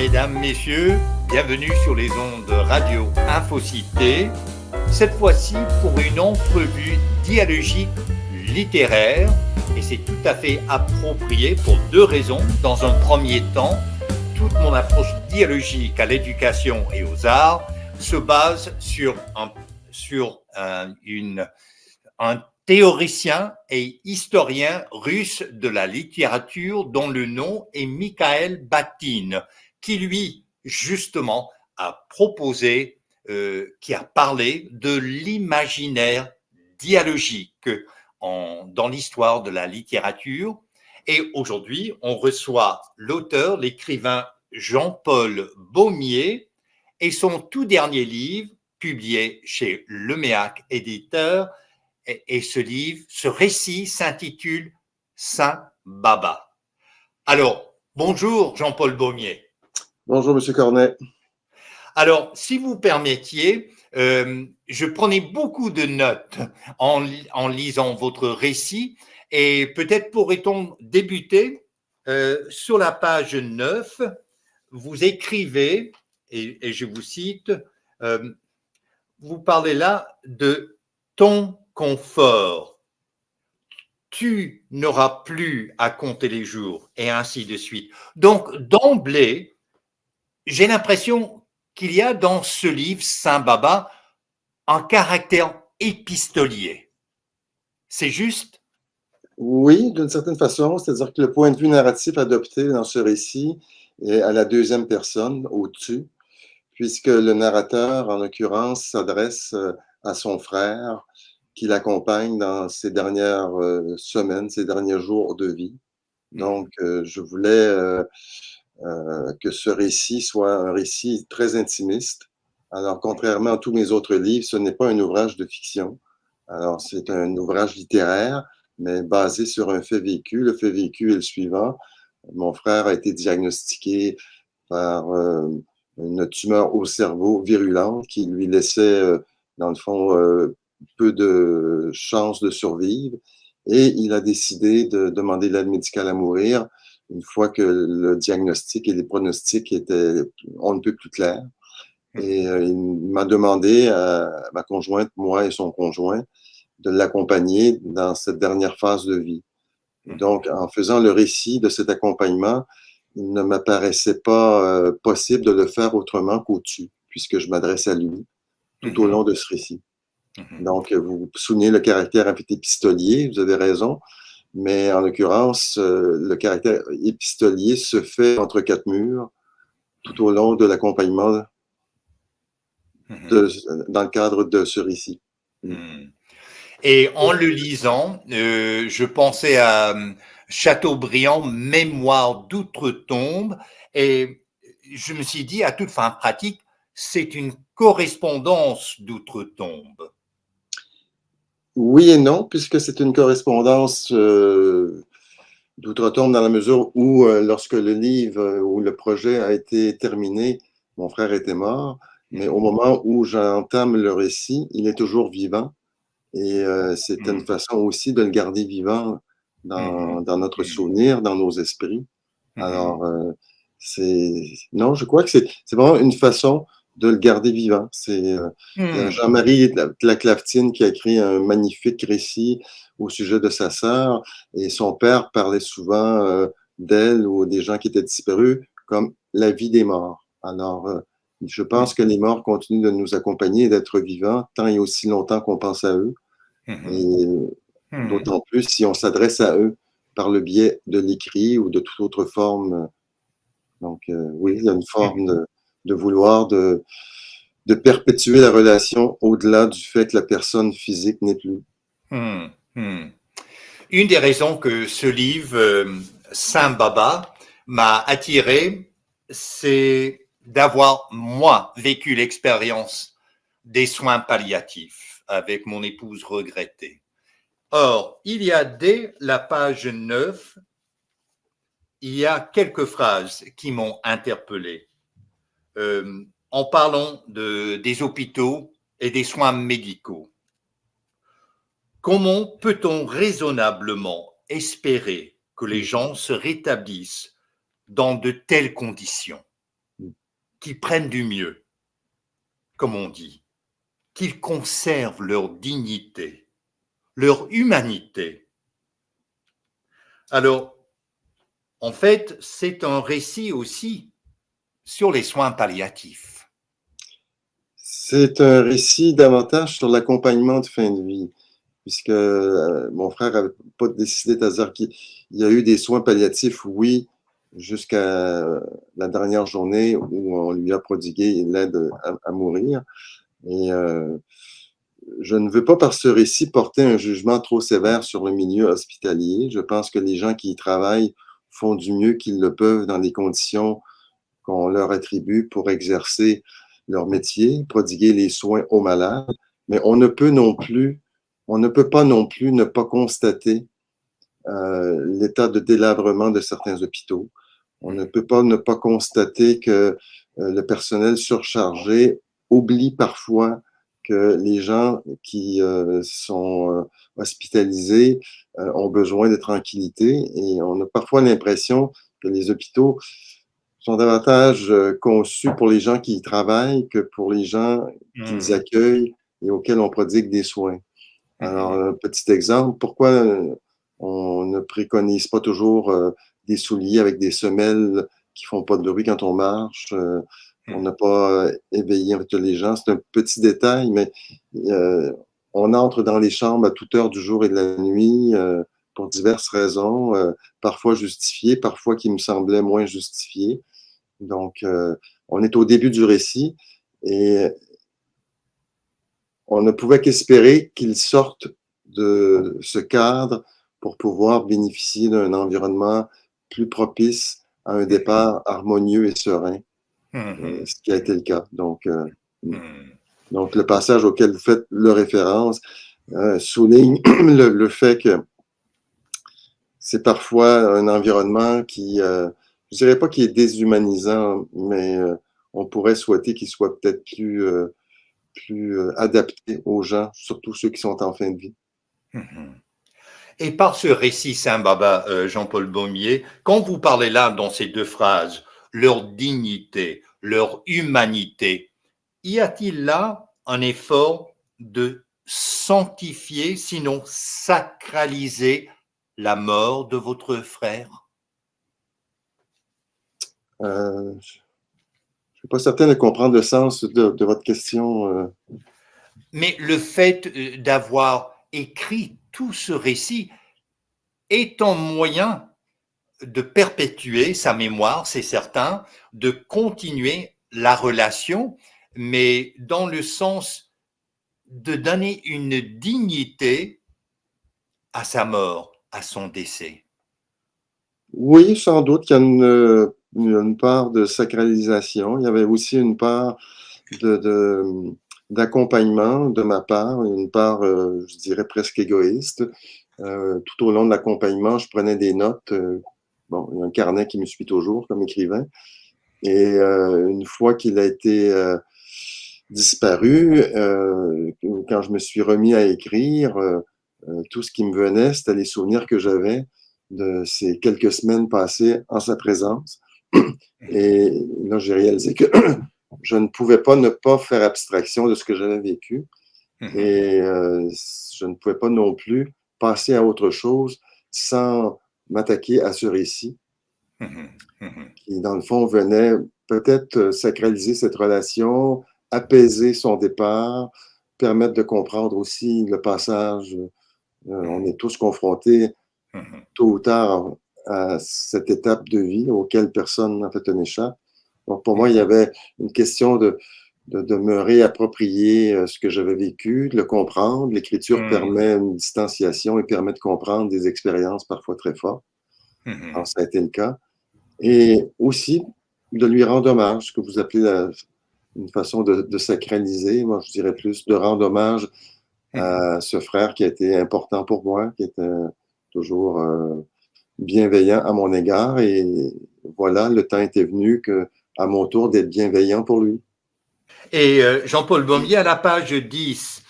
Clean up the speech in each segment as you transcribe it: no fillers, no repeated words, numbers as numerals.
mesdames, messieurs, bienvenue sur les ondes radio Infocité, cette fois-ci pour une entrevue dialogique littéraire, et c'est tout à fait approprié pour deux raisons. Dans un premier temps, toute mon approche dialogique à l'éducation et aux arts se base sur un théoricien et historien russe de la littérature dont le nom est Mikhail Bakhtin, qui lui, justement, a proposé, qui a parlé de l'imaginaire dialogique dans l'histoire de la littérature. Et aujourd'hui, on reçoit l'auteur, l'écrivain Jean-Paul Baumier, et son tout dernier livre, publié chez Leméac éditeur, et ce récit s'intitule Saint Baba. Alors, bonjour Jean-Paul Baumier. Bonjour Monsieur Cornet. Alors, si vous permettiez, je prenais beaucoup de notes en lisant votre récit, et peut-être pourrait-on débuter sur la page 9. Vous écrivez, et je vous cite, vous parlez là de ton confort. Tu n'auras plus à compter les jours, et ainsi de suite. Donc, d'emblée, j'ai l'impression qu'il y a dans ce livre, Saint Baba, un caractère épistolier. C'est juste? Oui, d'une certaine façon, c'est-à-dire que le point de vue narratif adopté dans ce récit est à la deuxième personne, au-dessus, puisque le narrateur, en l'occurrence, s'adresse à son frère qui l'accompagne dans ses dernières semaines, ses derniers jours de vie. Donc, je voulais que ce récit soit un récit très intimiste. Alors, contrairement à tous mes autres livres, ce n'est pas un ouvrage de fiction. Alors, c'est un ouvrage littéraire, mais basé sur un fait vécu. Le fait vécu est le suivant. Mon frère a été diagnostiqué par une tumeur au cerveau virulente qui lui laissait, dans le fond, peu de chances de survivre. Et il a décidé de demander l'aide médicale à mourir une fois que le diagnostic et les pronostics étaient on ne peut plus clairs. Et il m'a demandé à ma conjointe, moi et son conjoint, de l'accompagner dans cette dernière phase de vie. Donc, en faisant le récit de cet accompagnement, il ne m'apparaissait pas possible de le faire autrement qu'au-dessus, puisque je m'adresse à lui tout au long de ce récit. Donc, vous soulignez le caractère épistolier, vous avez raison, mais en l'occurrence, le caractère épistolier se fait entre quatre murs tout au long de l'accompagnement dans le cadre de ce récit. Et en le lisant, je pensais à Chateaubriand, Mémoire d'outre-tombe, et je me suis dit, à toute fin pratique, c'est une correspondance d'outre-tombe. Oui et non, puisque c'est une correspondance d'outre-tombe dans la mesure où, lorsque le livre ou le projet a été terminé, mon frère était mort, mais au moment où j'entame le récit, il est toujours vivant. Et c'est une façon aussi de le garder vivant dans notre souvenir, dans nos esprits. Alors, non, je crois que c'est vraiment une façon de le garder vivant. C'est Jean-Marie de la Claftine qui a écrit un magnifique récit au sujet de sa sœur, et son père parlait souvent d'elle ou des gens qui étaient disparus comme la vie des morts. Alors, je pense que les morts continuent de nous accompagner et d'être vivants tant et aussi longtemps qu'on pense à eux. Et d'autant plus si on s'adresse à eux par le biais de l'écrit ou de toute autre forme. Donc, oui, il y a une forme de vouloir de perpétuer la relation au-delà du fait que la personne physique n'est plus. Une des raisons que ce livre, Saint Baba, m'a attiré, c'est d'avoir, moi, vécu l'expérience des soins palliatifs avec mon épouse regrettée. Or, il y a dès la page 9, il y a quelques phrases qui m'ont interpellé. En parlant des hôpitaux et des soins médicaux. Comment peut-on raisonnablement espérer que les gens se rétablissent dans de telles conditions? qu'ils prennent du mieux, comme on dit, qu'ils conservent leur dignité, leur humanité. Alors, en fait, c'est un récit aussi sur les soins palliatifs. C'est un récit davantage sur l'accompagnement de fin de vie, puisque mon frère n'avait pas décidé, c'est-à-dire qu'il y a eu des soins palliatifs, oui, jusqu'à la dernière journée où on lui a prodigué l'aide à mourir. Et je ne veux pas, par ce récit, porter un jugement trop sévère sur le milieu hospitalier. Je pense que les gens qui y travaillent font du mieux qu'ils le peuvent dans les conditions qu'on leur attribue pour exercer leur métier, prodiguer les soins aux malades. Mais on ne peut pas non plus ne pas constater l'état de délabrement de certains hôpitaux. On ne peut pas ne pas constater que le personnel surchargé oublie parfois que les gens qui sont hospitalisés ont besoin de tranquillité et on a parfois l'impression que les hôpitaux sont davantage conçus pour les gens qui y travaillent que pour les gens qu'ils accueillent et auxquels on prodigue des soins. Alors, un petit exemple, pourquoi on ne préconise pas toujours des souliers avec des semelles qui font pas de bruit quand on marche? On n'a pas éveillé les gens. C'est un petit détail, mais on entre dans les chambres à toute heure du jour et de la nuit pour diverses raisons, parfois justifiées, parfois qui me semblaient moins justifiées. Donc, on est au début du récit et on ne pouvait qu'espérer qu'ils sortent de ce cadre pour pouvoir bénéficier d'un environnement plus propice à un départ harmonieux et serein, ce qui a été le cas. Donc, le passage auquel vous faites le référence souligne le fait que c'est parfois un environnement qui, je dirais pas qu'il est déshumanisant, mais on pourrait souhaiter qu'il soit peut-être plus adapté aux gens, surtout ceux qui sont en fin de vie. Et par ce récit Saint-Baba, Jean-Paul Baumier, quand vous parlez là dans ces deux phrases, leur dignité, leur humanité, y a-t-il là un effort de sanctifier, sinon sacraliser la mort de votre frère? Je ne suis pas certain de comprendre le sens de votre question. Mais le fait d'avoir écrit tout ce récit est un moyen de perpétuer sa mémoire, c'est certain, de continuer la relation, mais dans le sens de donner une dignité à sa mort, à son décès. Oui, sans doute qu'il y a une part de sacralisation. Il y avait aussi une part d'accompagnement de ma part, une part, je dirais, presque égoïste. Tout au long de l'accompagnement, je prenais des notes. Bon, il y a un carnet qui me suit toujours comme écrivain. Et une fois qu'il a été disparu, quand je me suis remis à écrire, tout ce qui me venait, c'était les souvenirs que j'avais de ces quelques semaines passées en sa présence. Et là, j'ai réalisé que je ne pouvais pas ne pas faire abstraction de ce que j'avais vécu. Et je ne pouvais pas non plus passer à autre chose sans m'attaquer à ce récit qui, dans le fond, venait peut-être sacraliser cette relation, apaiser son départ, permettre de comprendre aussi le passage. On est tous confrontés tôt ou tard à cette étape de vie auquel personne en fait n'échappe. Donc pour moi, il y avait une question de me réapproprier ce que j'avais vécu, de le comprendre. L'écriture permet une distanciation et permet de comprendre des expériences parfois très fortes. Alors, ça a été le cas. Et aussi de lui rendre hommage, ce que vous appelez une façon de sacraliser. Moi, je dirais plus de rendre hommage à ce frère qui a été important pour moi, qui était toujours bienveillant à mon égard. Et voilà, le temps était venu à mon tour d'être bienveillant pour lui. Et Jean-Paul Baumier, à la page 10,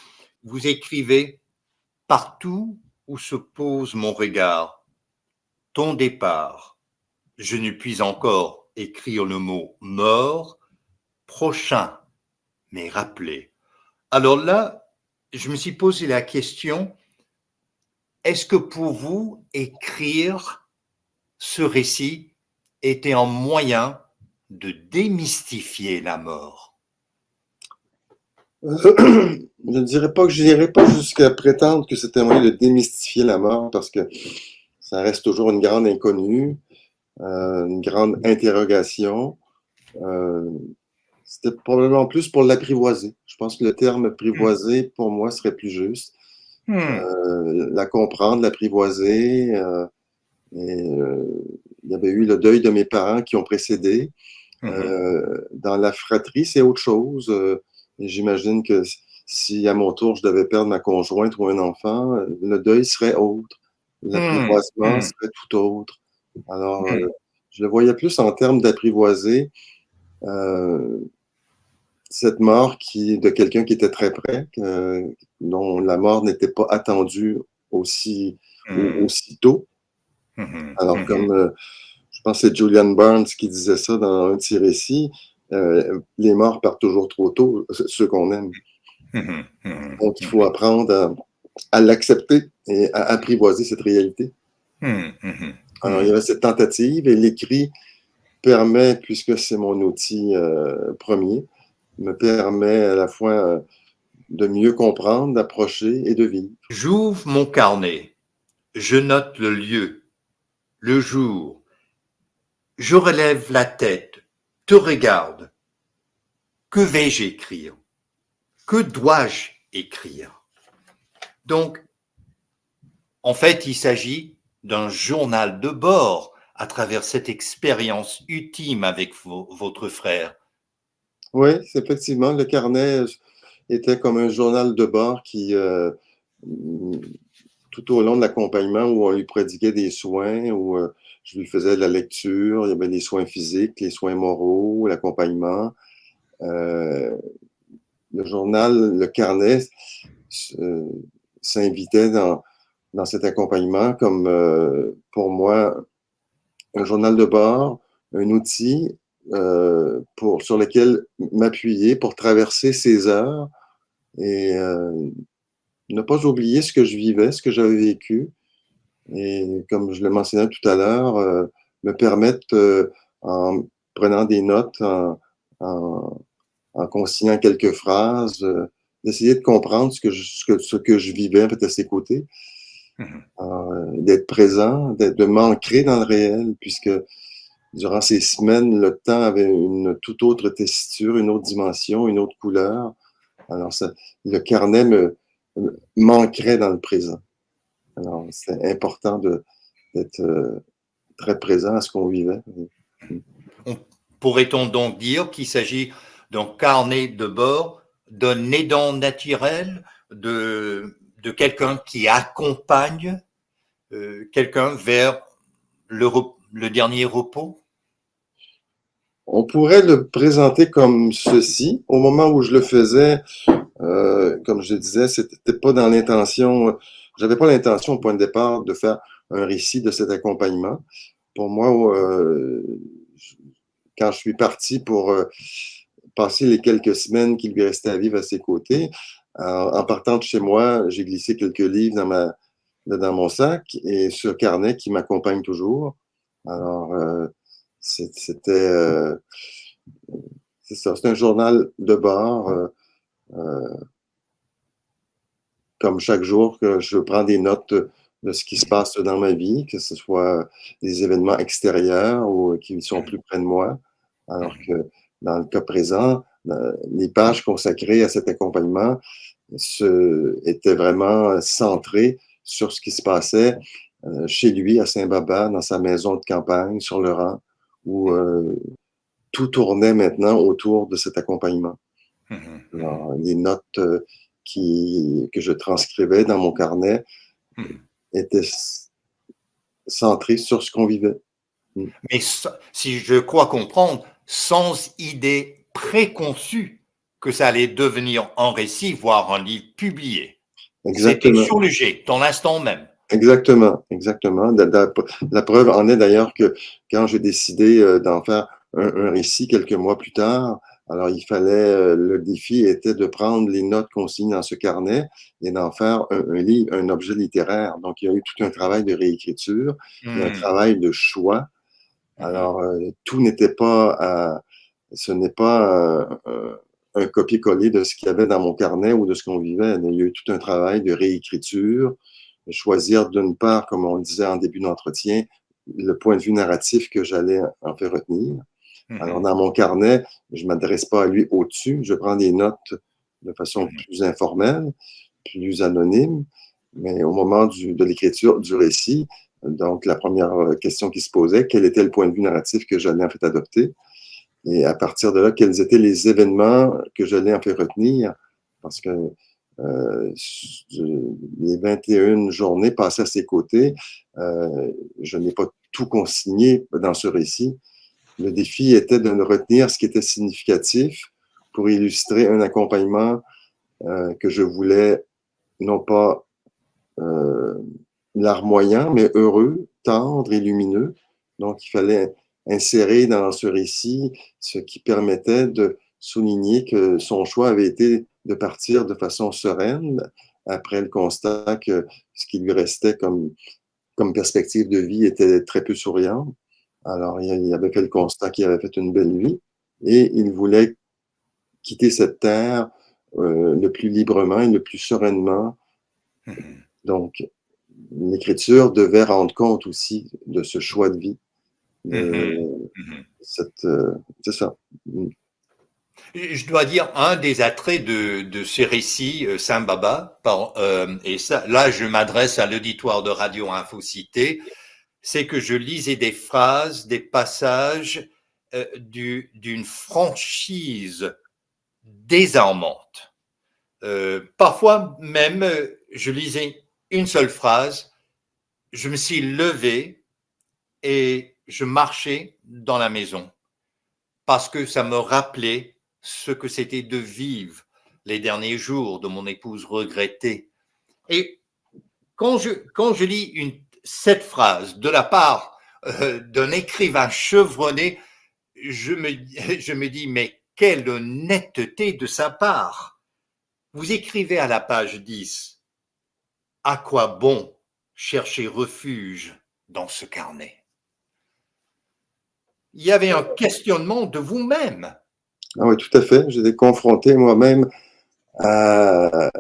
vous écrivez « Partout où se pose mon regard, ton départ, je ne puis encore écrire le mot mort, prochain m'est rappelé. Alors là, je me suis posé la question, est-ce que pour vous, écrire ce récit était un moyen de démystifier la mort? Je ne dirais pas que je n'irais pas jusqu'à prétendre que c'était un moyen de démystifier la mort parce que ça reste toujours une grande inconnue, une grande interrogation. C'était probablement plus pour l'apprivoiser. Je pense que le terme apprivoiser, pour moi, serait plus juste. Hmm. La comprendre, l'apprivoiser. Il y avait eu le deuil de mes parents qui ont précédé. Mhm. Dans la fratrie, c'est autre chose. Et j'imagine que si à mon tour je devais perdre ma conjointe ou un enfant, le deuil serait autre. Hmm. L'apprivoisement Hmm. serait tout autre. Alors, Hmm. je le voyais plus en termes d'apprivoiser euh, cette mort de quelqu'un qui était très près, dont la mort n'était pas attendue aussi, Hmm. aussitôt. Mhm. Alors, Mhm. comme je pense que c'est Julian Barnes qui disait ça dans un de ses récits, les morts partent toujours trop tôt, ceux qu'on aime. Mhm. Mhm. Donc, il faut Mhm. apprendre à l'accepter et à apprivoiser cette réalité. Mhm. Mhm. Alors, il y Mhm. avait cette tentative et l'écrit permet, puisque c'est mon outil premier, me permet à la fois de mieux comprendre, d'approcher et de vivre. J'ouvre mon carnet, je note le lieu, le jour, je relève la tête, te regarde. Que vais-je écrire? Que dois-je écrire? Donc, en fait, il s'agit d'un journal de bord à travers cette expérience ultime avec votre frère. Oui, effectivement, le carnet était comme un journal de bord qui, tout au long de l'accompagnement, où on lui prodiguait des soins, où je lui faisais de la lecture, il y avait des soins physiques, les soins moraux, l'accompagnement. Euh, le journal, le carnet euh, s'invitait dans cet accompagnement comme, pour moi, un journal de bord, un outil sur lequel m'appuyer pour traverser ces heures et ne pas oublier ce que je vivais, ce que j'avais vécu. Et comme je le mentionnais tout à l'heure, me permettre, en prenant des notes, en, en consignant quelques phrases, d'essayer de comprendre ce que je vivais en fait, à ses côtés, Mhm. d'être présent, de m'ancrer dans le réel, puisque durant ces semaines, le temps avait une toute autre tessiture, une autre dimension, une autre couleur. Alors, le carnet m'ancrait dans le présent. Alors, c'est important d'être très présent à ce qu'on vivait. Pourrait-on donc dire qu'il s'agit d'un carnet de bord, d'un aidant naturel, de quelqu'un qui accompagne quelqu'un vers le dernier repos? On pourrait le présenter comme ceci. Au moment où je le faisais, comme je disais, c'était pas dans l'intention, j'avais pas l'intention au point de départ de faire un récit de cet accompagnement. Pour moi, quand je suis parti pour passer les quelques semaines qui lui restaient à vivre à ses côtés, en partant de chez moi, j'ai glissé quelques livres dans mon sac et ce carnet qui m'accompagne toujours. Alors, c'était, c'est ça, c'est un journal de bord. Euh, Comme chaque jour que je prends des notes de ce qui se passe dans ma vie, que ce soit des événements extérieurs ou qui sont plus près de moi. Alors que dans le cas présent, les pages consacrées à cet accompagnement étaient vraiment centrées sur ce qui se passait chez lui à Saint-Baba, dans sa maison de campagne, sur le rang, où tout tournait maintenant autour de cet accompagnement. Alors, les notes que je transcrivais dans mon carnet étaient centrées sur ce qu'on vivait. Mais si je crois comprendre, sans idée préconçue que ça allait devenir un récit, voire un livre publié. C'était Exactement, sur le jet, dans l'instant même. exactement, exactement. La preuve en est d'ailleurs que quand j'ai décidé d'en faire un récit quelques mois plus tard, Alors, il fallait, le défi était de prendre les notes consignées dans ce carnet et d'en faire un livre, un objet littéraire. Donc, il y a eu tout un travail de réécriture et un Mhm. travail de choix. Mhm. Alors, tout n'était pas ce n'est pas un copier-coller de ce qu'il y avait dans mon carnet ou de ce qu'on vivait. Il y a eu tout un travail de réécriture, de choisir d'une part, comme on le disait en début d'entretien, le point de vue narratif que j'allais en faire retenir. Alors, Mhm. dans mon carnet, je ne m'adresse pas à lui au-dessus, je prends des notes de façon Mhm. plus informelle, plus anonyme, mais au moment de l'écriture du récit, donc la première question qui se posait, quel était le point de vue narratif que j'allais en fait adopter? Et à partir de là, quels étaient les événements que j'allais en fait retenir? Parce que euh, les 21 journées passées à ses côtés, je n'ai pas tout consigné dans ce récit. Le défi était de ne retenir ce qui était significatif pour illustrer un accompagnement que je voulais non pas euh, larmoyant, mais heureux, tendre et lumineux. Donc, il fallait insérer dans ce récit ce qui permettait de souligner que son choix avait été de partir de façon sereine après le constat que ce qui lui restait comme perspective de vie était très peu souriant. Alors, il avait fait le constat qu'il avait fait une belle vie et il voulait quitter cette terre le plus librement et le plus sereinement. Mhm. Donc, l'écriture devait rendre compte aussi de ce choix de vie. Mhm. De Mhm. cette, c'est ça. Je dois dire, un des attraits de ces récits, Saint Baba, et ça, là je m'adresse à l'auditoire de Radio Infocité, c'est que je lisais des phrases, des passages d'une franchise désarmante. Parfois même, je lisais une seule phrase, je me suis levé et je marchais dans la maison parce que ça me rappelait ce que c'était de vivre les derniers jours de mon épouse regrettée. Et quand je lis cette phrase de la part d'un écrivain chevronné, je me dis, mais quelle honnêteté de sa part. Vous écrivez à la page 10, à quoi bon chercher refuge dans ce carnet? Il y avait un questionnement de vous-même. Ah oui, tout à fait. J'étais confronté moi-même à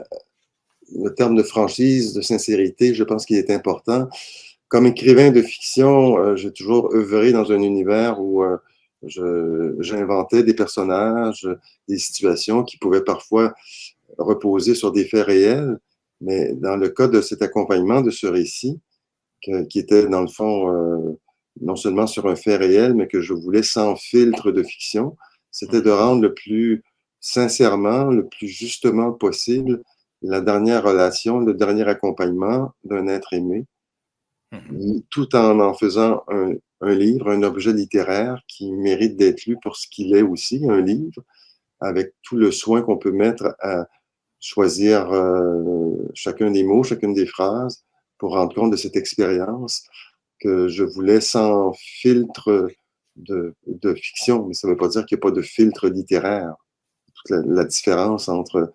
le terme de franchise, de sincérité. Je pense qu'il est important. Comme écrivain de fiction, j'ai toujours œuvré dans un univers où j'inventais des personnages, des situations qui pouvaient parfois reposer sur des faits réels. Mais dans le cas de cet accompagnement, de ce récit, qui était dans le fond non seulement sur un fait réel, mais que je voulais sans filtre de fiction, c'était de rendre le plus sincèrement, le plus justement possible la dernière relation, le dernier accompagnement d'un être aimé, tout en faisant un livre, un objet littéraire qui mérite d'être lu pour ce qu'il est aussi, un livre, avec tout le soin qu'on peut mettre à choisir chacun des mots, chacune des phrases, pour rendre compte de cette expérience que je voulais sans filtre de fiction. Mais ça ne veut pas dire qu'il n'y a pas de filtre littéraire. Toute la différence entre...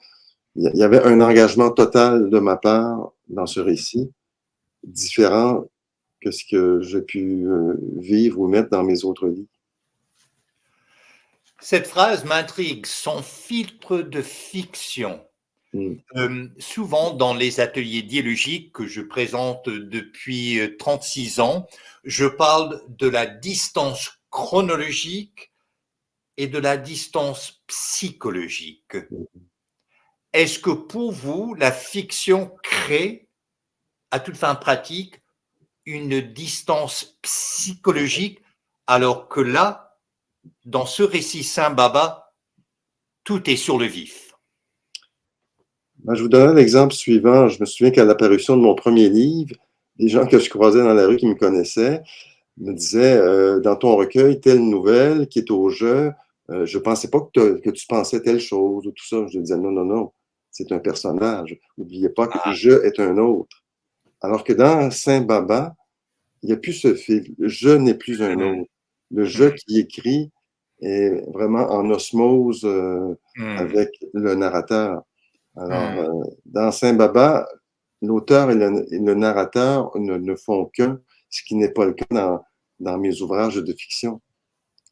Il y avait un engagement total de ma part dans ce récit, différent que ce que j'ai pu vivre ou mettre dans mes autres livres. Cette phrase m'intrigue, son filtre de fiction. Mm. Souvent, dans les ateliers dialogiques que je présente depuis 36 ans, je parle de la distance chronologique et de la distance psychologique. Est-ce que pour vous, la fiction crée, à toute fin pratique, une distance psychologique, alors que là, dans ce récit Saint Baba, tout est sur le vif? Ben, je vous donne l'exemple suivant. Je me souviens qu'à l'apparition de mon premier livre, les gens que je croisais dans la rue qui me connaissaient me disaient dans ton recueil, telle nouvelle qui est au jeu, je ne pensais pas que tu pensais telle chose ou tout ça. Je disais non, non, non, c'est un personnage. N'oubliez pas que Ah, je est un autre. Alors que dans Saint-Baba, il n'y a plus ce fil. Je n'est plus un autre. Le je qui écrit est vraiment en osmose Hmm. avec le narrateur. Alors, Hmm. dans Saint-Baba, l'auteur et le narrateur ne font qu'un, ce qui n'est pas le cas dans mes ouvrages de fiction.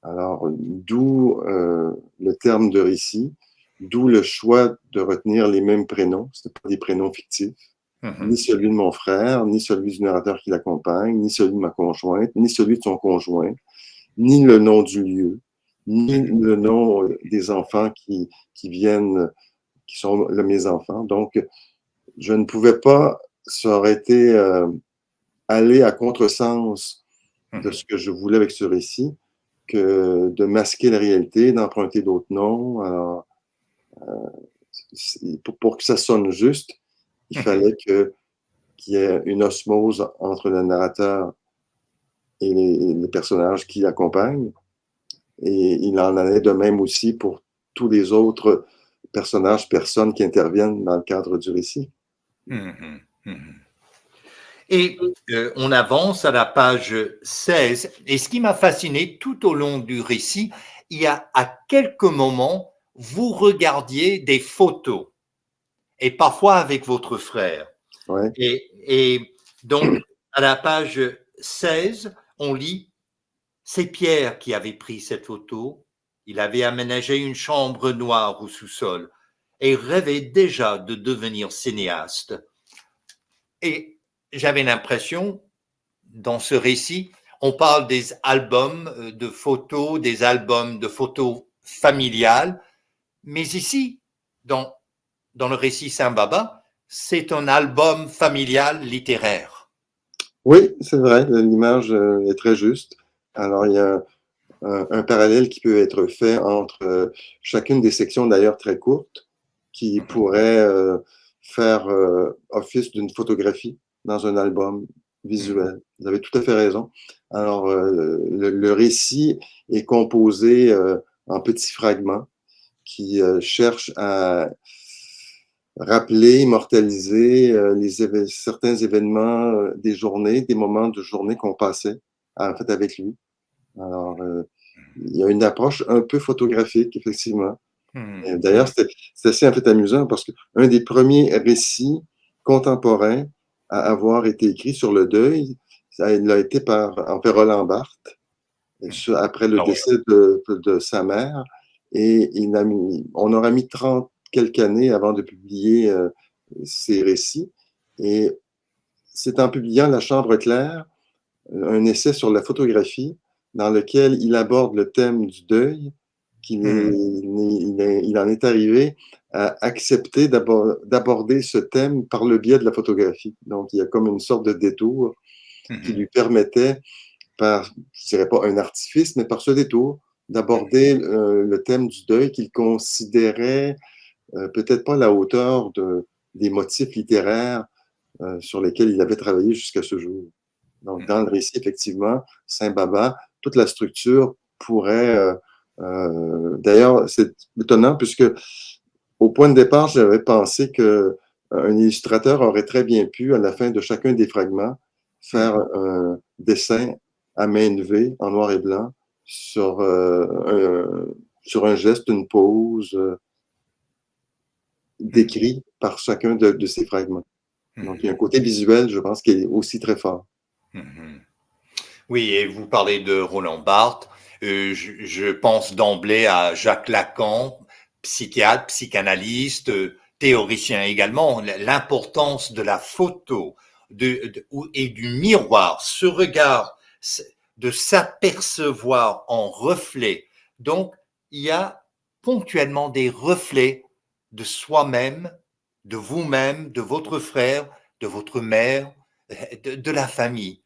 Alors, d'où le terme de récit, d'où le choix de retenir les mêmes prénoms. Ce ne pas des prénoms fictifs, ni Hmm. celui de mon frère, ni celui du narrateur qui l'accompagne, ni celui de ma conjointe, ni celui de son conjoint, ni le nom du lieu, ni Hmm. le nom des enfants qui viennent, qui sont mes enfants. Donc, je ne pouvais pas, ça aurait été aller à contresens de Hmm. ce que je voulais avec ce récit, que de masquer la réalité, d'emprunter d'autres noms. Alors, pour que ça sonne juste, il Hmm. fallait qu'il y ait une osmose entre le narrateur et les personnages qui l'accompagnent. Et il en allait de même aussi pour tous les autres personnages, personnes qui interviennent dans le cadre du récit. Hmm. Hmm. Et on avance à la page 16. Et ce qui m'a fasciné tout au long du récit, il y a à quelques moments, vous regardiez des photos, et parfois avec votre frère. Ouais. Et donc, à la page 16, on lit, c'est Pierre qui avait pris cette photo. Il avait aménagé une chambre noire au sous-sol et rêvait déjà de devenir cinéaste. Et j'avais l'impression, dans ce récit, on parle des albums de photos, des albums de photos familiales, mais ici, dans le récit Saint-Baba, c'est un album familial littéraire. Oui, c'est vrai, l'image est très juste. Alors, il y a un parallèle qui peut être fait entre chacune des sections, d'ailleurs très courtes, qui pourrait faire office d'une photographie dans un album visuel. Vous avez tout à fait raison. Alors, le récit est composé en petits fragments qui cherchent à rappeler, immortaliser certains événements des journées, des moments de journée qu'on passait en fait avec lui. Alors, il y a une approche un peu photographique, effectivement. D'ailleurs, c'est assez en fait amusant parce qu'un des premiers récits contemporains à avoir été écrit sur le deuil, ça il a été par en fait Roland Barthes, après le Ah ouais. décès de sa mère. Et on aura mis 30 quelques années avant de publier ces récits. Et c'est en publiant La Chambre claire, un essai sur la photographie dans lequel il aborde le thème du deuil, il en est arrivé à accepter d'aborder ce thème par le biais de la photographie. Donc, il y a comme une sorte de détour qui lui permettait, par, je dirais pas un artifice, mais par ce détour, d'aborder le thème du deuil qu'il considérait peut-être pas à la hauteur des motifs littéraires sur lesquels il avait travaillé jusqu'à ce jour. Donc, dans le récit, effectivement, Saint-Baba, toute la structure pourrait. D'ailleurs, c'est étonnant puisque au point de départ, j'avais pensé que un illustrateur aurait très bien pu, à la fin de chacun des fragments, faire un dessin à main levée en noir et blanc sur, sur un geste, une pose décrit par chacun de ces fragments. Donc, il y a un côté visuel, je pense, qui est aussi très fort. Oui, et vous parlez de Roland Barthes. Je pense d'emblée à Jacques Lacan, psychiatre, psychanalyste, théoricien également. L'importance de la photo et du miroir, ce regard, de s'apercevoir en reflet. Donc, il y a ponctuellement des reflets de soi-même, de vous-même, de votre frère, de votre mère, de la famille.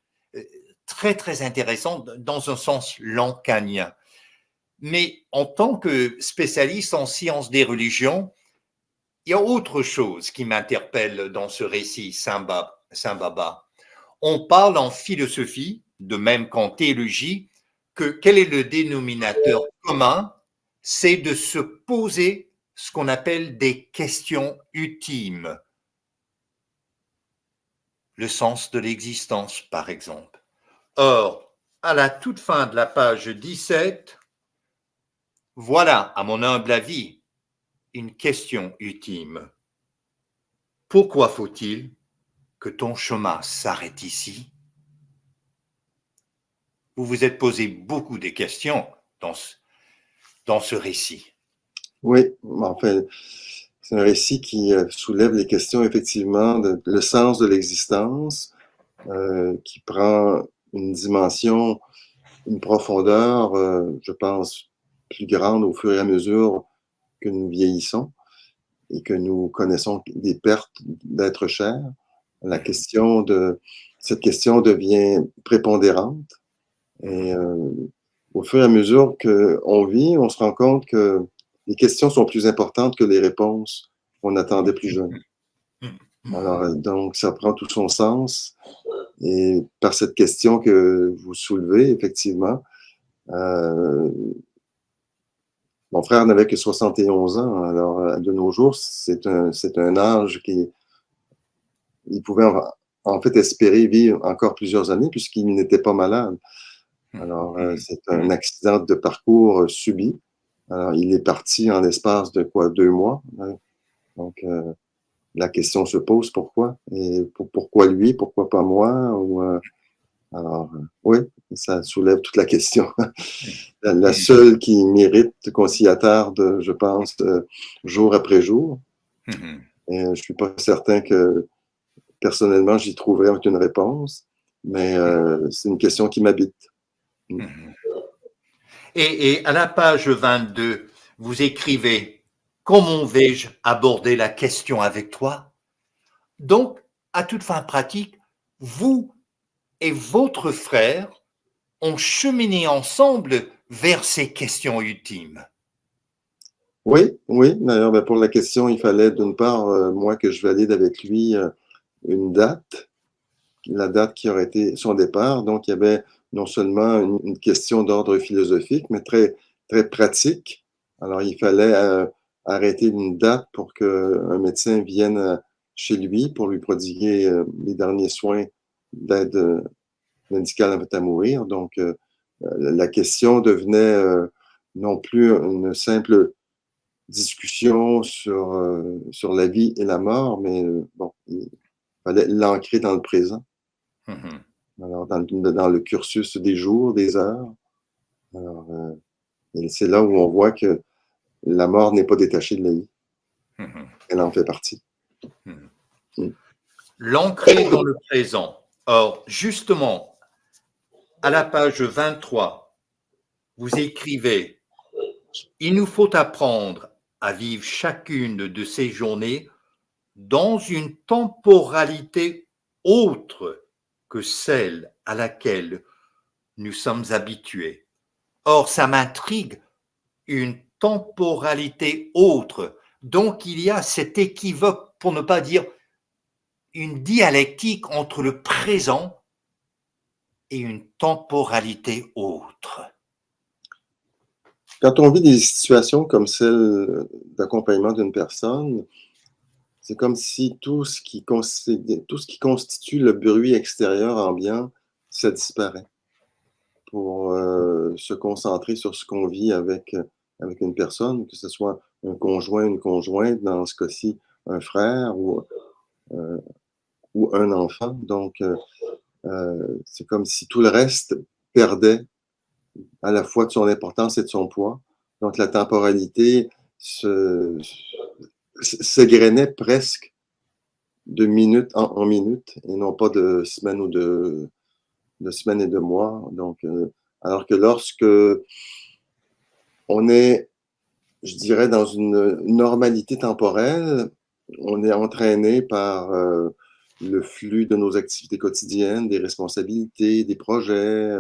Très, très intéressant dans un sens lancanien. Mais en tant que spécialiste en sciences des religions, il y a autre chose qui m'interpelle dans ce récit Saint-Baba. On parle en philosophie, de même qu'en théologie, que quel est le dénominateur commun? C'est de se poser ce qu'on appelle des questions ultimes. Le sens de l'existence, par exemple. Or, à la toute fin de la page 17, Voilà, à mon humble avis, une question ultime. Pourquoi faut-il que ton chemin s'arrête ici? Vous vous êtes posé beaucoup de questions dans ce récit. Oui, enfin, c'est un récit qui soulève les questions, effectivement, le sens de l'existence, qui prend une dimension, une profondeur, je pense, plus grande au fur et à mesure que nous vieillissons et que nous connaissons des pertes d'êtres chers. Cette question devient prépondérante et au fur et à mesure qu'on vit, on se rend compte que les questions sont plus importantes que les réponses qu'on attendait plus jeunes. Alors, donc, ça prend tout son sens. Et par cette question que vous soulevez, effectivement, mon frère n'avait que 71 ans. Alors, de nos jours, c'est un âge il pouvait en fait espérer vivre encore plusieurs années puisqu'il n'était pas malade. Alors, c'est un accident de parcours subi. Alors, il est parti en l'espace de quoi, 2 mois. Hein? Donc, la question se pose pourquoi? Et pourquoi lui? Pourquoi pas moi? Alors, oui, ça soulève toute la question. La seule qui mérite qu'on s'y attarde, je pense, jour après jour. Et je suis pas certain que personnellement j'y trouverai aucune réponse, mais c'est une question qui m'habite. Et à la page 22, vous écrivez « Comment vais-je aborder la question avec toi ?» Donc, à toute fin pratique, vous et votre frère ont cheminé ensemble vers ces questions ultimes. Oui, oui. D'ailleurs, ben, pour la question, il fallait d'une part, moi, que je valide avec lui une date, la date qui aurait été son départ. Donc, il y avait non seulement une question d'ordre philosophique, mais très, très pratique. Alors, il fallait arrêter une date pour qu'un médecin vienne chez lui pour lui prodiguer les derniers soins d'aide médicale à mourir. Donc, la question devenait non plus une simple discussion sur la vie et la mort, mais bon, il fallait l'ancrer dans le présent. Alors, dans le cursus des jours, des heures. Alors, et c'est là où on voit que la mort n'est pas détachée de la vie. Elle en fait partie. L'ancrer dans le présent. Or, justement, à la page 23, vous écrivez « Il nous faut apprendre à vivre chacune de ces journées dans une temporalité autre que celle à laquelle nous sommes habitués. » Or, ça m'intrigue, une temporalité autre. Donc, il y a cet équivoque, pour ne pas dire une dialectique entre le présent et une temporalité autre. Quand on vit des situations comme celle d'accompagnement d'une personne, c'est comme si tout ce qui constitue le bruit extérieur ambiant, ça disparaît pour se concentrer sur ce qu'on vit avec une personne, que ce soit un conjoint, une conjointe, dans ce cas-ci, un frère ou un enfant. Donc, c'est comme si tout le reste perdait à la fois de son importance et de son poids. Donc, la temporalité s'égrenait presque de minute en minute et non pas de semaine ou de semaines et de mois. Donc, alors que lorsque on est, je dirais, dans une normalité temporelle, on est entraîné par le flux de nos activités quotidiennes, des responsabilités, des projets.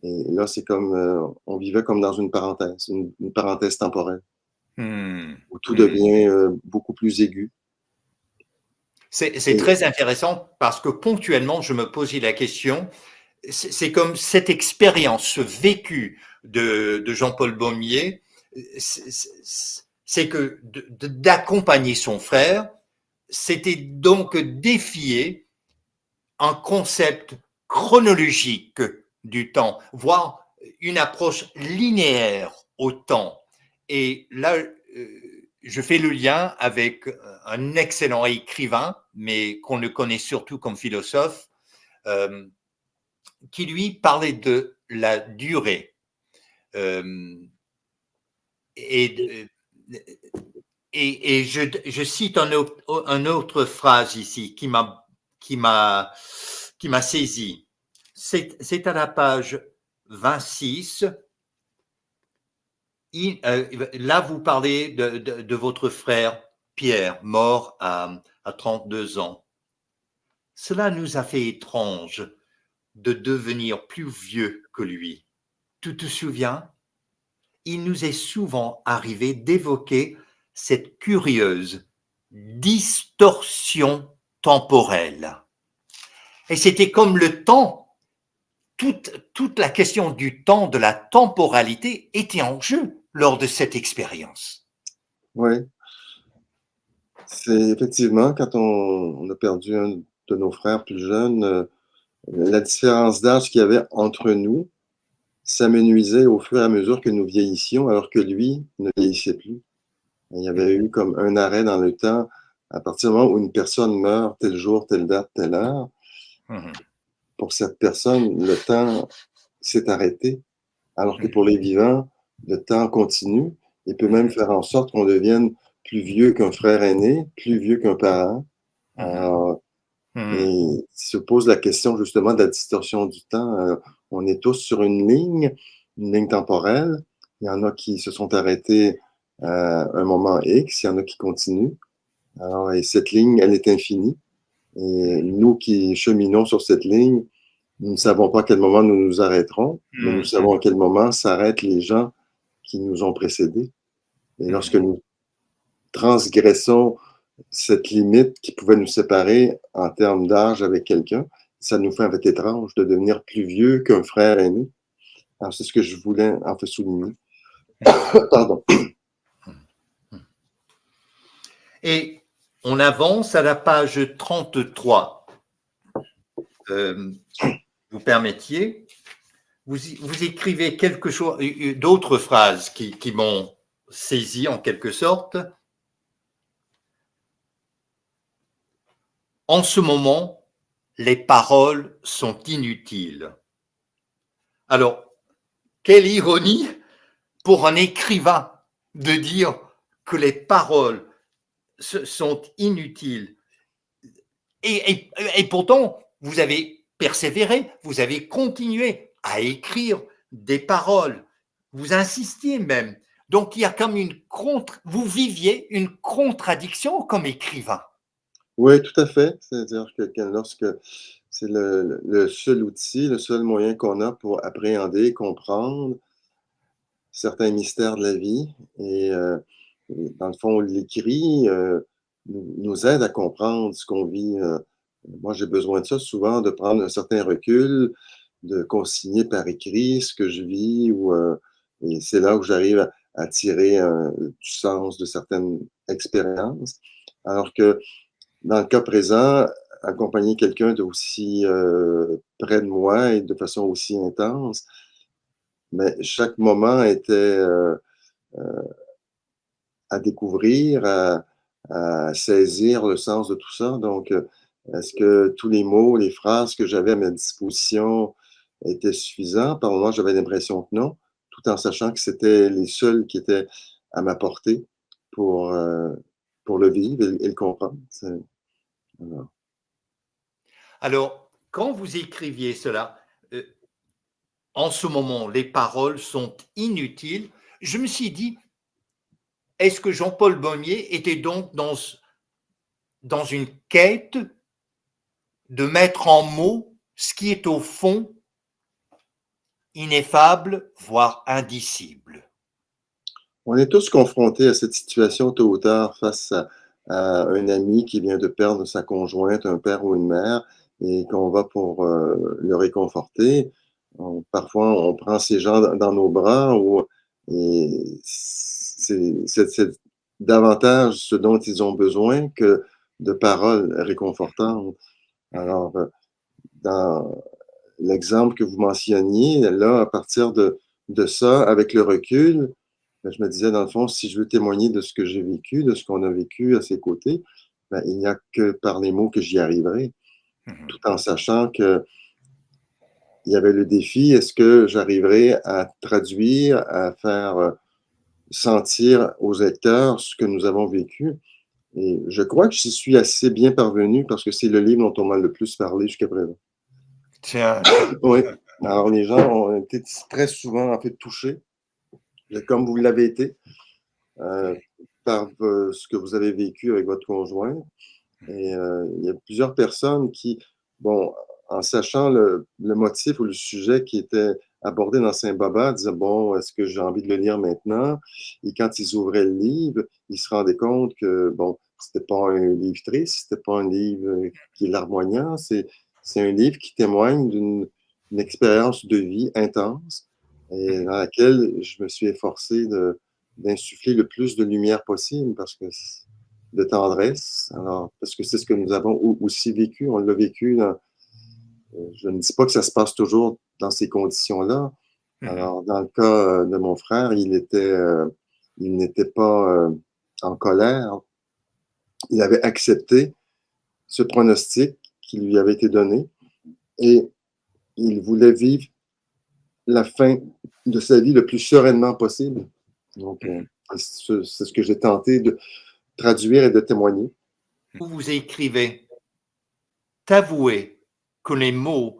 Et là, c'est comme, on vivait comme dans une parenthèse, une parenthèse temporelle, où tout devient beaucoup plus aigu. C'est très intéressant parce que ponctuellement, je me posais la question, c'est comme cette expérience, ce vécu de Jean-Paul Baumier, c'est que d'accompagner son frère, c'était donc défier un concept chronologique du temps, voire une approche linéaire au temps. Et là, je fais le lien avec un excellent écrivain, mais qu'on le connaît surtout comme philosophe, euh, qui lui parlait de la durée. Euh, et, je cite une autre phrase ici qui m'a saisi. C'est à la page 26. Là, vous parlez de votre frère Pierre, mort à 32 ans. Cela nous a fait étrange de devenir plus vieux que lui. Tu te souviens? Il nous est souvent arrivé d'évoquer cette curieuse distorsion temporelle. Et c'était comme le temps, toute la question du temps, de la temporalité était en jeu lors de cette expérience. Oui, c'est effectivement, quand on a perdu un de nos frères plus jeunes, la différence d'âge qu'il y avait entre nous s'amenuisait au fur et à mesure que nous vieillissions, alors que lui ne vieillissait plus. Il y avait eu comme un arrêt dans le temps. À partir du moment où une personne meurt, tel jour, telle date, telle heure, pour cette personne, le temps s'est arrêté, alors que pour les vivants, le temps continue et peut même faire en sorte qu'on devienne plus vieux qu'un frère aîné, plus vieux qu'un parent. Alors, et se pose la question justement de la distorsion du temps. On est tous sur une ligne temporelle. Il y en a qui se sont arrêtés à un moment X, il y en a qui continuent. Alors, et cette ligne, elle est infinie. Et nous qui cheminons sur cette ligne, nous ne savons pas à quel moment nous nous arrêterons, mais nous savons à quel moment s'arrêtent les gens qui nous ont précédés. Et lorsque nous transgressons cette limite qui pouvait nous séparer en termes d'âge avec quelqu'un, ça nous fait en fait étrange de devenir plus vieux qu'un frère aîné. Alors, c'est ce que je voulais en fait souligner. Pardon. Et on avance à la page 33. Vous permettiez, vous écrivez quelque chose, d'autres phrases qui m'ont saisi en quelque sorte. En ce moment, les paroles sont inutiles. Alors, quelle ironie pour un écrivain de dire que les paroles sont inutiles. Et pourtant, vous avez persévéré, vous avez continué à écrire des paroles, vous insistiez même. Donc, il y a comme vous viviez une contradiction comme écrivain. Oui, tout à fait. C'est-à-dire que lorsque c'est le seul outil, le seul moyen qu'on a pour appréhender, comprendre certains mystères de la vie. Et dans le fond, l'écrit nous aide à comprendre ce qu'on vit. Moi, j'ai besoin de ça souvent, de prendre un certain recul, de consigner par écrit ce que je vis. Et c'est là où j'arrive à tirer du sens de certaines expériences. Alors que dans le cas présent, accompagner quelqu'un d'aussi près de moi et de façon aussi intense, mais chaque moment était à découvrir, à saisir le sens de tout ça. Donc, est-ce que tous les mots, les phrases que j'avais à ma disposition étaient suffisants? Par moments, j'avais l'impression que non, tout en sachant que c'était les seuls qui étaient à ma portée pour, pour le vivre et le comprendre. Voilà. Alors, quand vous écriviez cela, en ce moment, les paroles sont inutiles, je me suis dit, est-ce que Jean-Paul Bonnier était donc dans une quête de mettre en mots ce qui est au fond ineffable, voire indicible? On est tous confrontés à cette situation tôt ou tard face à un ami qui vient de perdre sa conjointe, un père ou une mère, et qu'on va pour le réconforter. Parfois, on prend ces gens dans nos bras et c'est davantage ce dont ils ont besoin que de paroles réconfortantes. Alors, dans l'exemple que vous mentionniez, là, à partir de ça, avec le recul, ben, je me disais, dans le fond, si je veux témoigner de ce que j'ai vécu, de ce qu'on a vécu à ses côtés, ben, il n'y a que par les mots que j'y arriverai, Mhm. tout en sachant que il y avait le défi, est-ce que j'arriverai à traduire, à faire sentir aux lecteurs ce que nous avons vécu? Et je crois que j'y suis assez bien parvenu parce que c'est le livre dont on m'a le plus parlé jusqu'à présent. Tiens, Oui. Alors, les gens ont été très souvent, en fait, touchés, comme vous l'avez été, euh, par ce que vous avez vécu avec votre conjoint. Et il y a plusieurs personnes qui, bon, en sachant le motif ou le sujet qui était abordé dans Saint-Baba, disaient, bon, est-ce que j'ai envie de le lire maintenant? Et quand ils ouvraient le livre, ils se rendaient compte que, bon, c'était pas un livre triste, c'était pas un livre qui est larmoignant, c'est un livre qui témoigne d'une expérience de vie intense et dans laquelle je me suis efforcé d'insuffler le plus de lumière possible parce que de tendresse. Alors, parce que c'est ce que nous avons aussi vécu. On l'a vécu je ne dis pas que ça se passe toujours dans ces conditions-là. Mhm. Alors, dans le cas de mon frère, il n'était pas en colère. Il avait accepté ce pronostic qui lui avait été donné et il voulait vivre la fin de sa vie le plus sereinement possible. Donc, Mhm. c'est ce que j'ai tenté de traduire et de témoigner. Vous écrivez, t'avouer que les mots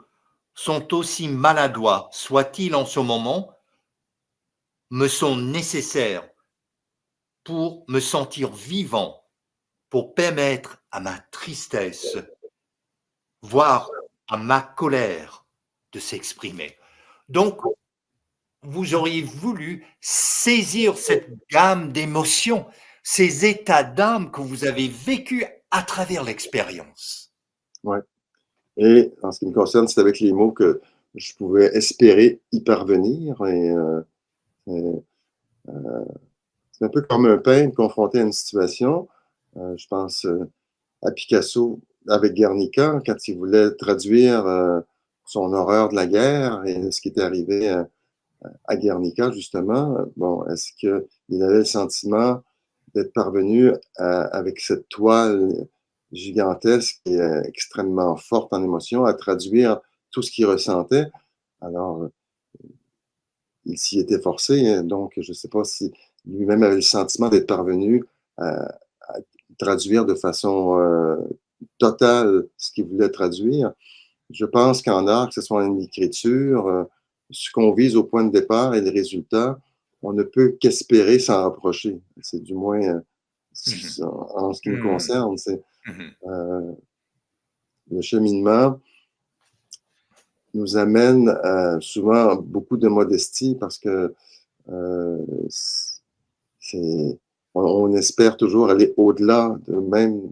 sont aussi maladroits, soient-ils en ce moment, me sont nécessaires pour me sentir vivant, pour permettre à ma tristesse, voire à ma colère de s'exprimer. Donc, vous auriez voulu saisir cette gamme d'émotions, ces états d'âme que vous avez vécus à travers l'expérience. Ouais. Et en ce qui me concerne, c'est avec les mots que je pouvais espérer y parvenir. Et, c'est un peu comme un peintre confronté à une situation. Je pense à Picasso avec Guernica, quand il voulait traduire son horreur de la guerre et ce qui était arrivé à Guernica, justement. Bon, est-ce qu'il avait le sentiment d'être parvenu avec cette toile gigantesque et extrêmement forte en émotion à traduire tout ce qu'il ressentait? Alors, il s'y était forcé, donc je ne sais pas si lui-même avait le sentiment d'être parvenu à traduire de façon totale ce qu'il voulait traduire. Je pense qu'en art, que ce soit en écriture, ce qu'on vise au point de départ et les résultats, on ne peut qu'espérer s'en rapprocher. C'est du moins, Mhm. en ce qui me Mhm. concerne, c'est Mhm. euh, le cheminement nous amène souvent beaucoup de modestie parce que euh, c'est, on espère toujours aller au-delà de même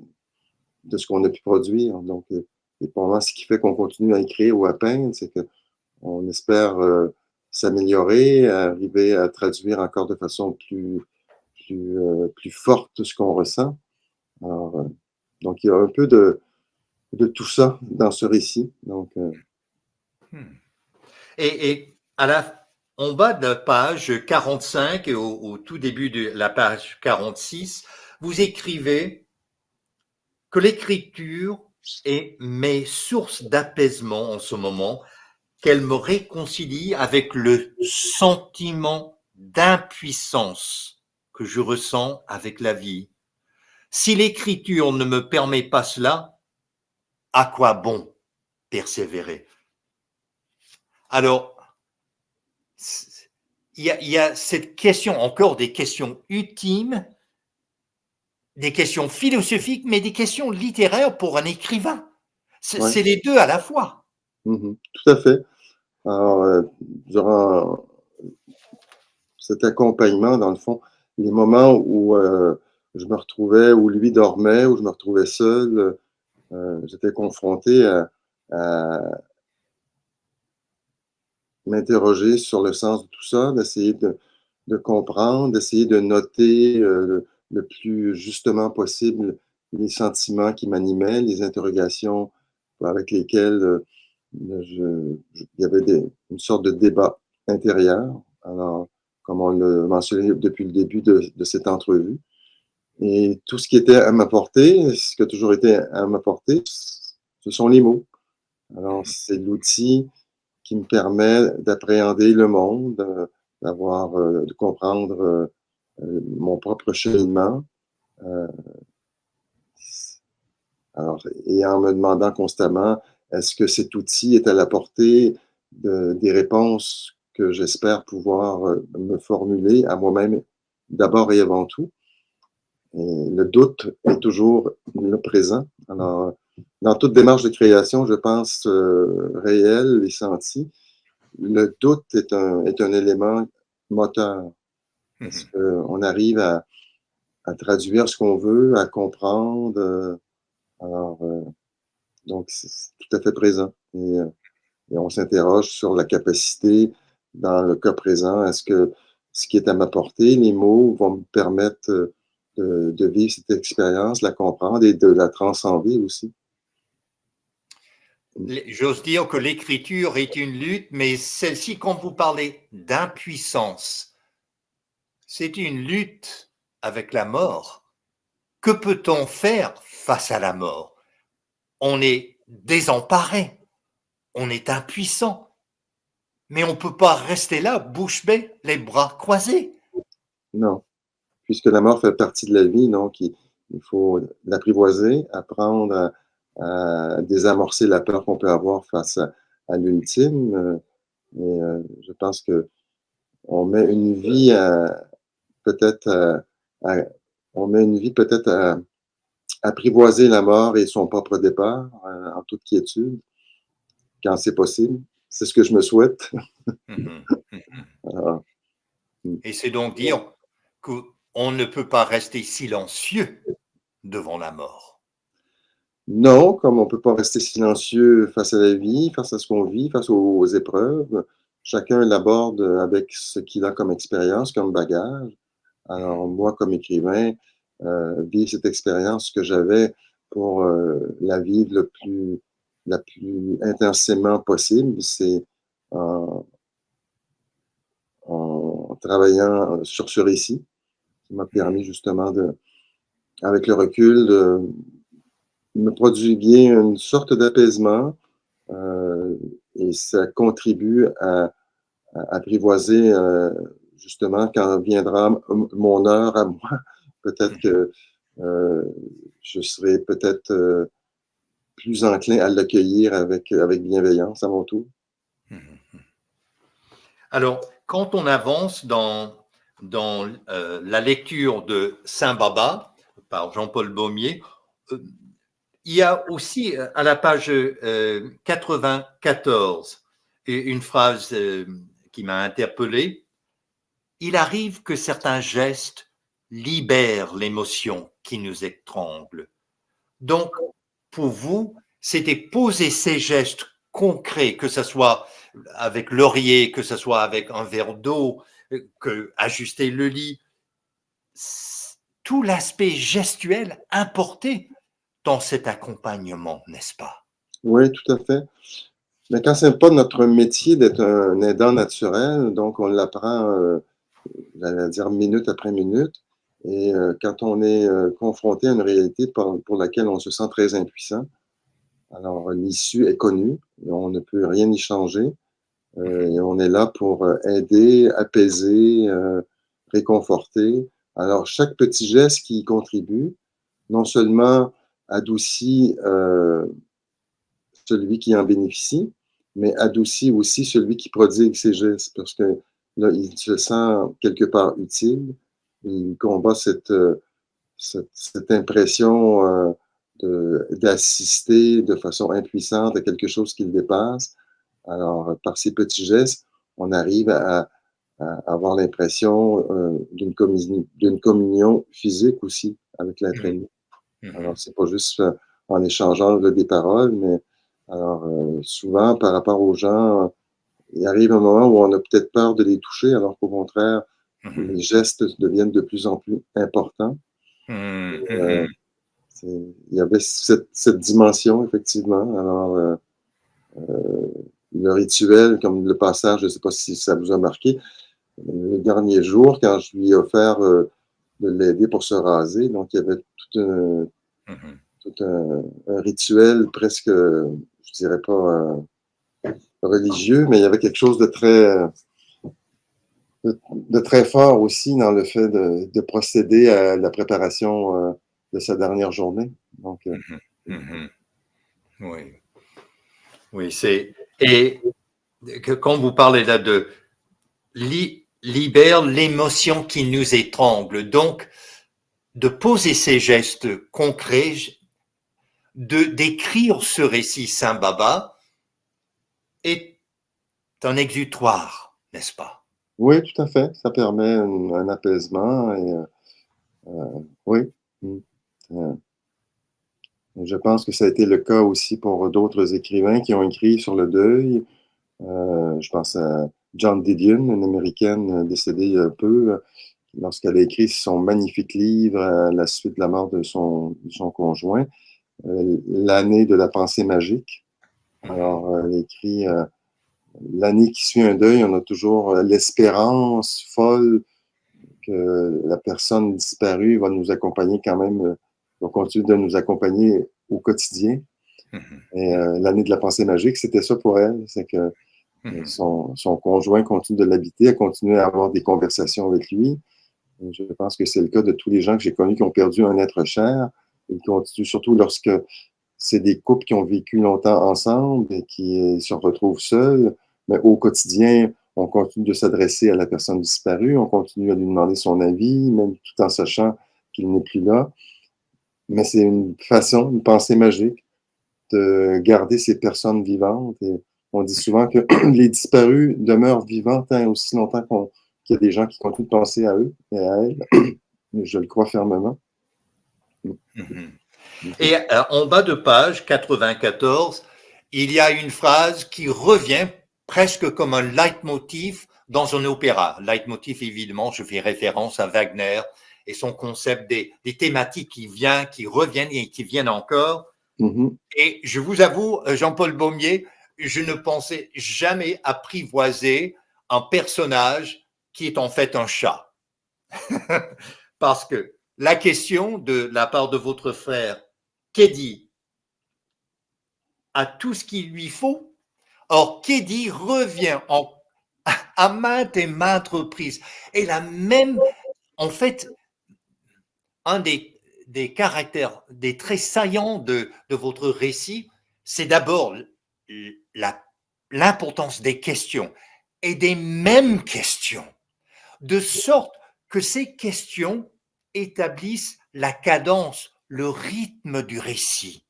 de ce qu'on a pu produire. Donc, et pour moi, ce qui fait qu'on continue à écrire ou à peindre, c'est que on espère s'améliorer, arriver à traduire encore de façon plus forte ce qu'on ressent. Alors, donc, il y a un peu de tout ça dans ce récit. Donc, Mhm. Et en bas de la page 45, au tout début de la page 46, vous écrivez que l'écriture est mes sources d'apaisement en ce moment, qu'elle me réconcilie avec le sentiment d'impuissance que je ressens avec la vie. Si l'écriture ne me permet pas cela, à quoi bon persévérer? Alors, il y a cette question, encore des questions ultimes, des questions philosophiques, mais des questions littéraires pour un écrivain. ouais, C'est les deux à la fois. tout à fait. Alors, durant cet accompagnement, dans le fond, les moments où je me retrouvais, où lui dormait, où je me retrouvais seul, j'étais confronté à m'interroger sur le sens de tout ça, d'essayer de comprendre, d'essayer de noter le plus justement possible les sentiments qui m'animaient, les interrogations avec lesquelles il y avait une sorte de débat intérieur. Alors, comme on l'a mentionné depuis le début de cette entrevue. Et tout ce qui était à ma portée, ce qui a toujours été à ma portée, ce sont les mots. Alors, c'est l'outil qui me permet d'appréhender le monde, de comprendre mon propre cheminement. Alors, et en me demandant constamment, est-ce que cet outil est à la portée des réponses que j'espère pouvoir me formuler à moi-même d'abord et avant tout. Et le doute est toujours le présent. Alors, dans toute démarche de création, je pense réelle et sentie, le doute est un élément moteur. Parce qu'on arrive à traduire ce qu'on veut, à comprendre. Alors, donc, c'est tout à fait présent. Et on s'interroge sur la capacité, dans le cas présent, est-ce que ce qui est à ma portée, les mots vont me permettre de vivre cette expérience, la comprendre et de la transcender aussi. J'ose dire que l'écriture est une lutte, mais celle-ci, quand vous parlez d'impuissance, c'est une lutte avec la mort. Que peut-on faire face à la mort? On est désemparé, on est impuissant, mais on ne peut pas rester là, bouche bée, les bras croisés. Non, puisque la mort fait partie de la vie, donc il faut l'apprivoiser, apprendre à désamorcer la peur qu'on peut avoir face à l'ultime. Et je pense que on met une vie peut-être on met une vie peut-être à apprivoiser la mort et son propre départ en toute quiétude, quand c'est possible. C'est ce que je me souhaite. Alors, Et c'est donc dire qu'on ne peut pas rester silencieux devant la mort. non, comme on ne peut pas rester silencieux face à la vie, face à ce qu'on vit, face aux épreuves, chacun l'aborde avec ce qu'il a comme expérience, comme bagage. Alors, moi, comme écrivain, vivre cette expérience que j'avais pour la vivre la plus intensément possible, c'est en, en travaillant sur ce récit qui m'a permis justement avec le recul, de me prodiguer une sorte d'apaisement et ça contribue à apprivoiser justement quand viendra mon heure à moi. Peut-être que je serai peut-être plus enclin à l'accueillir avec bienveillance à mon tour. Alors, quand on avance dans la lecture de Saint-Baba par Jean-Paul Baumier, il y a aussi à la page 94 une phrase qui m'a interpellé. Il arrive que certains gestes libèrent l'émotion qui nous étrangle. Donc, pour vous, c'était poser ces gestes concrets, que ce soit avec l'oreiller, que ce soit avec un verre d'eau, que ajuster le lit, tout l'aspect gestuel importé dans cet accompagnement, n'est-ce pas? Oui, tout à fait. Mais quand c'est pas notre métier d'être un aidant naturel, donc on l'apprend, j'allais dire minute après minute, et quand on est confronté à une réalité pour laquelle on se sent très impuissant, alors l'issue est connue, et on ne peut rien y changer, et on est là pour aider, apaiser, réconforter. Alors chaque petit geste qui y contribue, non seulement adoucit celui qui en bénéficie, mais adoucit aussi celui qui prodigue ses gestes, parce que là, il se sent quelque part utile, il combat cette impression d'assister de façon impuissante à quelque chose qui le dépasse. Alors, par ces petits gestes, on arrive à avoir l'impression d'une communion physique aussi avec l'être aimé. Alors, c'est pas juste en échangeant des paroles, mais alors souvent, par rapport aux gens, il arrive un moment où on a peut-être peur de les toucher, alors qu'au contraire, les gestes deviennent de plus en plus importants. Il y avait cette dimension, effectivement. Alors, le rituel, comme le passage, je ne sais pas si ça vous a marqué, le dernier jour, quand je lui ai offert de l'aider pour se raser. Donc, il y avait tout un rituel presque, je dirais pas religieux, mais il y avait quelque chose de très fort aussi dans le fait de procéder à la préparation de sa dernière journée. Donc, Oui, oui, c'est. Et quand vous parlez là de libère l'émotion qui nous étrangle, donc de poser ces gestes concrets, de d'écrire ce récit Saint Baba est un exutoire, n'est-ce pas? oui, tout à fait. Ça permet un apaisement et oui. Mm. Euh, je pense que ça a été le cas aussi pour d'autres écrivains qui ont écrit sur le deuil. Je pense à John Didion, une Américaine décédée il y a peu, lorsqu'elle a écrit son magnifique livre à la suite de la mort de son conjoint, L'année de la pensée magique. Alors, elle écrit l'année qui suit un deuil, on a toujours l'espérance folle que la personne disparue va nous accompagner quand même, va continuer de nous accompagner au quotidien. Et l'année de la pensée magique, c'était ça pour elle, c'est que son conjoint continue de l'habiter, a continué à avoir des conversations avec lui. Et je pense que c'est le cas de tous les gens que j'ai connus qui ont perdu un être cher. Ils continuent, surtout lorsque c'est des couples qui ont vécu longtemps ensemble et qui se retrouvent seuls. Mais au quotidien, on continue de s'adresser à la personne disparue, on continue à lui demander son avis, même tout en sachant qu'il n'est plus là. Mais c'est une façon, une pensée magique de garder ces personnes vivantes. Et on dit souvent que les disparus demeurent vivants tant et aussi longtemps qu'il y a des gens qui continuent de penser à eux et à elles. Je le crois fermement. Et en bas de page 94, il y a une phrase qui revient presque comme un leitmotiv dans un opéra. Leitmotiv, évidemment, je fais référence à Wagner et son concept des thématiques qui reviennent et qui viennent encore. Mm-hmm. Et je vous avoue, Jean-Paul Baumier, je ne pensais jamais apprivoiser un personnage qui est en fait un chat. Parce que la question de la part de votre frère, Keddy, a tout ce qu'il lui faut. Or, Keddy revient à maintes et maintes reprises. Et la même, en fait, un des caractères, des traits saillants de votre récit, c'est d'abord l'importance des questions et des mêmes questions, de sorte que ces questions établissent la cadence, le rythme du récit.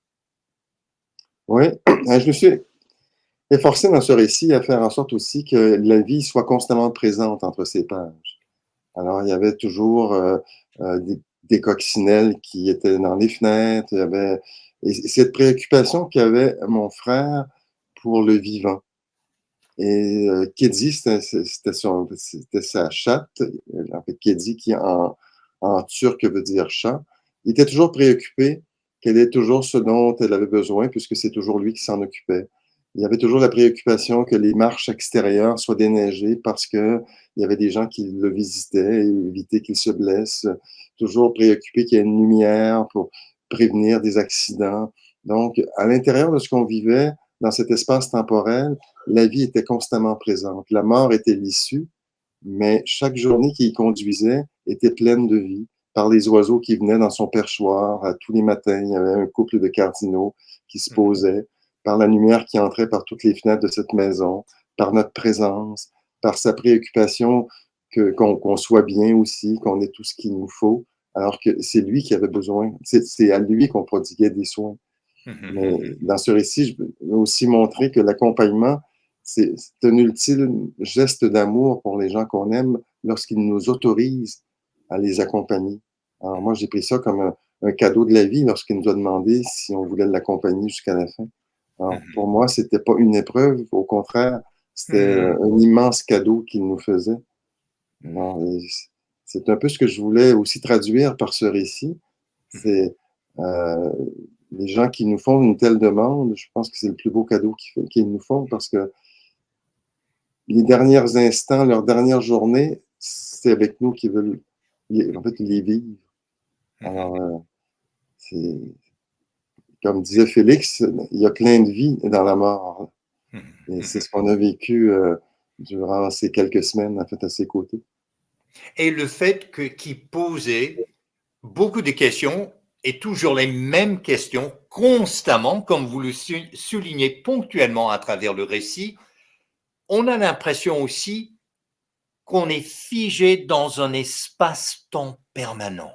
Oui, je me suis efforcé dans ce récit à faire en sorte aussi que la vie soit constamment présente entre ces pages. Alors, il y avait toujours des coccinelles qui étaient dans les fenêtres. Il y avait et cette préoccupation qu'avait mon frère pour le vivant. Et Keddy, c'était sa chatte. En fait, Keddy, qui en turc veut dire chat. Il était toujours préoccupé qu'elle ait toujours ce dont elle avait besoin, puisque c'est toujours lui qui s'en occupait. Il y avait toujours la préoccupation que les marches extérieures soient déneigées parce que il y avait des gens qui le visitaient et éviter qu'il se blesse. Toujours préoccupé qu'il y ait une lumière pour prévenir des accidents. Donc, à l'intérieur de ce qu'on vivait dans cet espace temporel, la vie était constamment présente. La mort était l'issue, mais chaque journée qui y conduisait était pleine de vie par les oiseaux qui venaient dans son perchoir. Tous les matins, il y avait un couple de cardinaux qui se posaient, par la lumière qui entrait par toutes les fenêtres de cette maison, par notre présence, par sa préoccupation qu'on soit bien aussi, qu'on ait tout ce qu'il nous faut, alors que c'est lui qui avait besoin. C'est à lui qu'on prodiguait des soins. Mais dans ce récit, je veux aussi montrer que l'accompagnement, c'est un ultime geste d'amour pour les gens qu'on aime lorsqu'ils nous autorisent à les accompagner. Alors moi, j'ai pris ça comme un cadeau de la vie lorsqu'il nous a demandé si on voulait l'accompagner jusqu'à la fin. Alors pour moi, c'était pas une épreuve, au contraire, c'était un immense cadeau qu'il nous faisait. Alors, c'est un peu ce que je voulais aussi traduire par ce récit. C'est les gens qui nous font une telle demande, je pense que c'est le plus beau cadeau qu'ils nous font parce que les derniers instants, leurs dernières journées, c'est avec nous qu'ils veulent, en fait, les vivre. Alors, c'est, comme disait Félix, il y a plein de vie dans la mort. Et c'est ce qu'on a vécu durant ces quelques semaines, en fait, à ses côtés. Et le fait qu'il posait beaucoup de questions et toujours les mêmes questions constamment, comme vous le soulignez ponctuellement à travers le récit, on a l'impression aussi qu'on est figé dans un espace-temps permanent.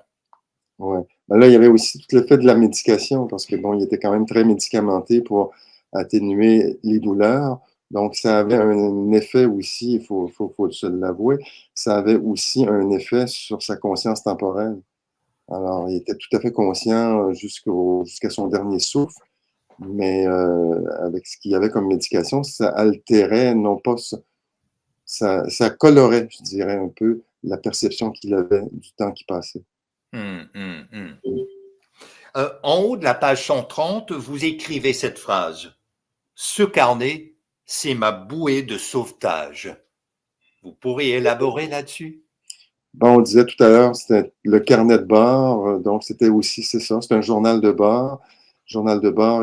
Ouais. Ben là, il y avait aussi tout le fait de la médication, parce que bon, il était quand même très médicamenté pour atténuer les douleurs. Donc, ça avait un effet aussi, faut se l'avouer, ça avait aussi un effet sur sa conscience temporelle. Alors, il était tout à fait conscient jusqu'à son dernier souffle, mais avec ce qu'il y avait comme médication, ça altérait, non pas ça colorait, je dirais, un peu la perception qu'il avait du temps qui passait. En haut de la page 130, vous écrivez cette phrase. Ce carnet, c'est ma bouée de sauvetage. Vous pourriez élaborer là-dessus? Bon, on disait tout à l'heure, c'était le carnet de bord, donc c'était aussi, c'est ça, c'est un journal de bord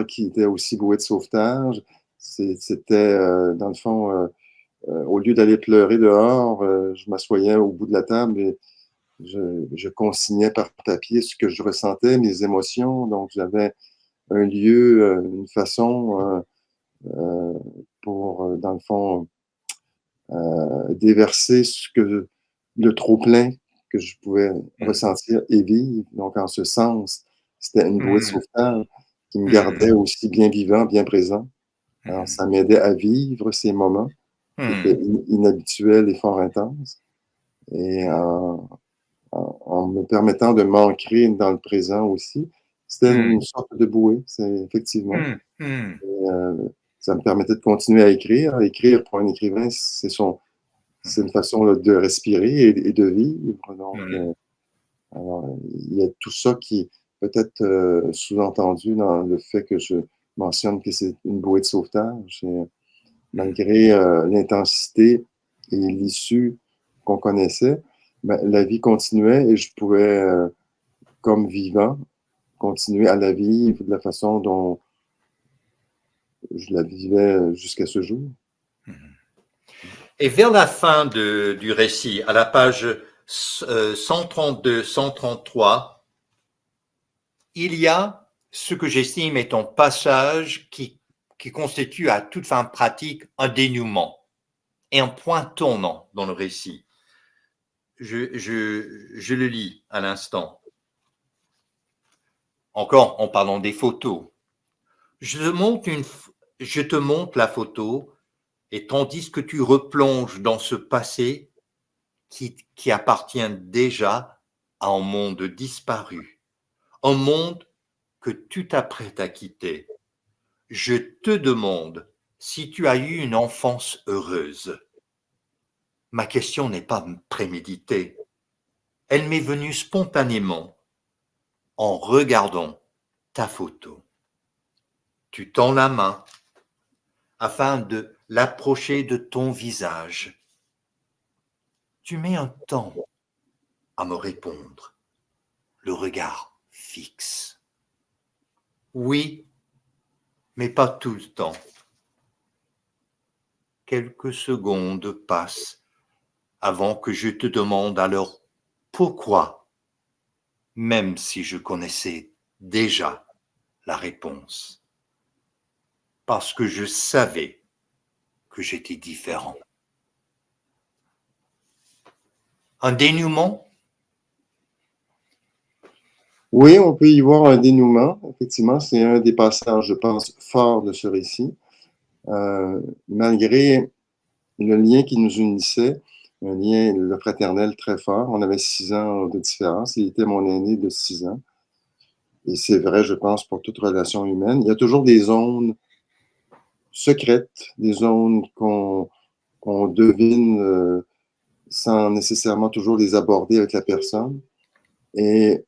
qui était aussi bouée de sauvetage. C'était, dans le fond, au lieu d'aller pleurer dehors, je m'assoyais au bout de la table et je consignais par papier ce que je ressentais, mes émotions. Donc, j'avais un lieu, une façon pour, dans le fond, déverser le trop-plein que je pouvais ressentir et vivre. Donc, en ce sens, c'était une bouée de sauvetage qui me gardait aussi bien vivant, bien présent. Alors, ça m'aidait à vivre ces moments qui étaient inhabituels et fort intenses. Et en me permettant de m'ancrer dans le présent aussi, c'était une sorte de bouée, c'est effectivement. Et, ça me permettait de continuer à écrire. Écrire pour un écrivain, c'est une façon là, de respirer et de vivre. Donc, alors, il y a tout ça qui est peut-être sous-entendu dans le fait que je mentionne que c'est une bouée de sauvetage. Et, malgré l'intensité et l'issue qu'on connaissait, ben, la vie continuait et je pouvais, comme vivant, continuer à la vivre de la façon dont je la vivais jusqu'à ce jour. Et vers la fin du récit, à la page 132-133, il y a ce que j'estime est un passage qui constitue à toute fin pratique un dénouement et un point tournant dans le récit. Je le lis à l'instant. Encore en parlant des photos. Je te montre la photo et tandis que tu replonges dans ce passé qui appartient déjà à un monde disparu, un monde que tu t'apprêtes à quitter. Je te demande si tu as eu une enfance heureuse. Ma question n'est pas préméditée. Elle m'est venue spontanément en regardant ta photo. Tu tends la main afin de l'approcher de ton visage. Tu mets un temps à me répondre, le regard fixe. Oui, mais pas tout le temps. Quelques secondes passent avant que je te demande alors pourquoi, même si je connaissais déjà la réponse. Parce que je savais que j'étais différent. Un dénouement? Oui, on peut y voir un dénouement. Effectivement, c'est un des passages, je pense, forts de ce récit. Malgré le lien qui nous unissait, un lien le fraternel très fort. On avait 6 ans de différence. Il était mon aîné de 6 ans. Et c'est vrai, je pense, pour toute relation humaine. Il y a toujours des zones secrètes, des zones qu'on devine sans nécessairement toujours les aborder avec la personne. Et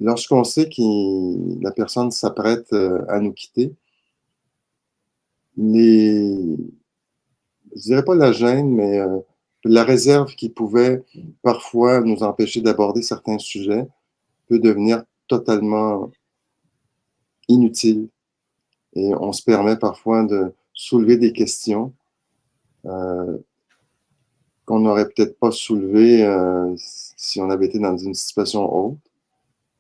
lorsqu'on sait que la personne s'apprête à nous quitter, je dirais pas la gêne, mais la réserve qui pouvait parfois nous empêcher d'aborder certains sujets peut devenir totalement inutile. Et on se permet parfois de soulever des questions euh, qu'on n'aurait peut-être pas soulevées si on avait été dans une situation autre,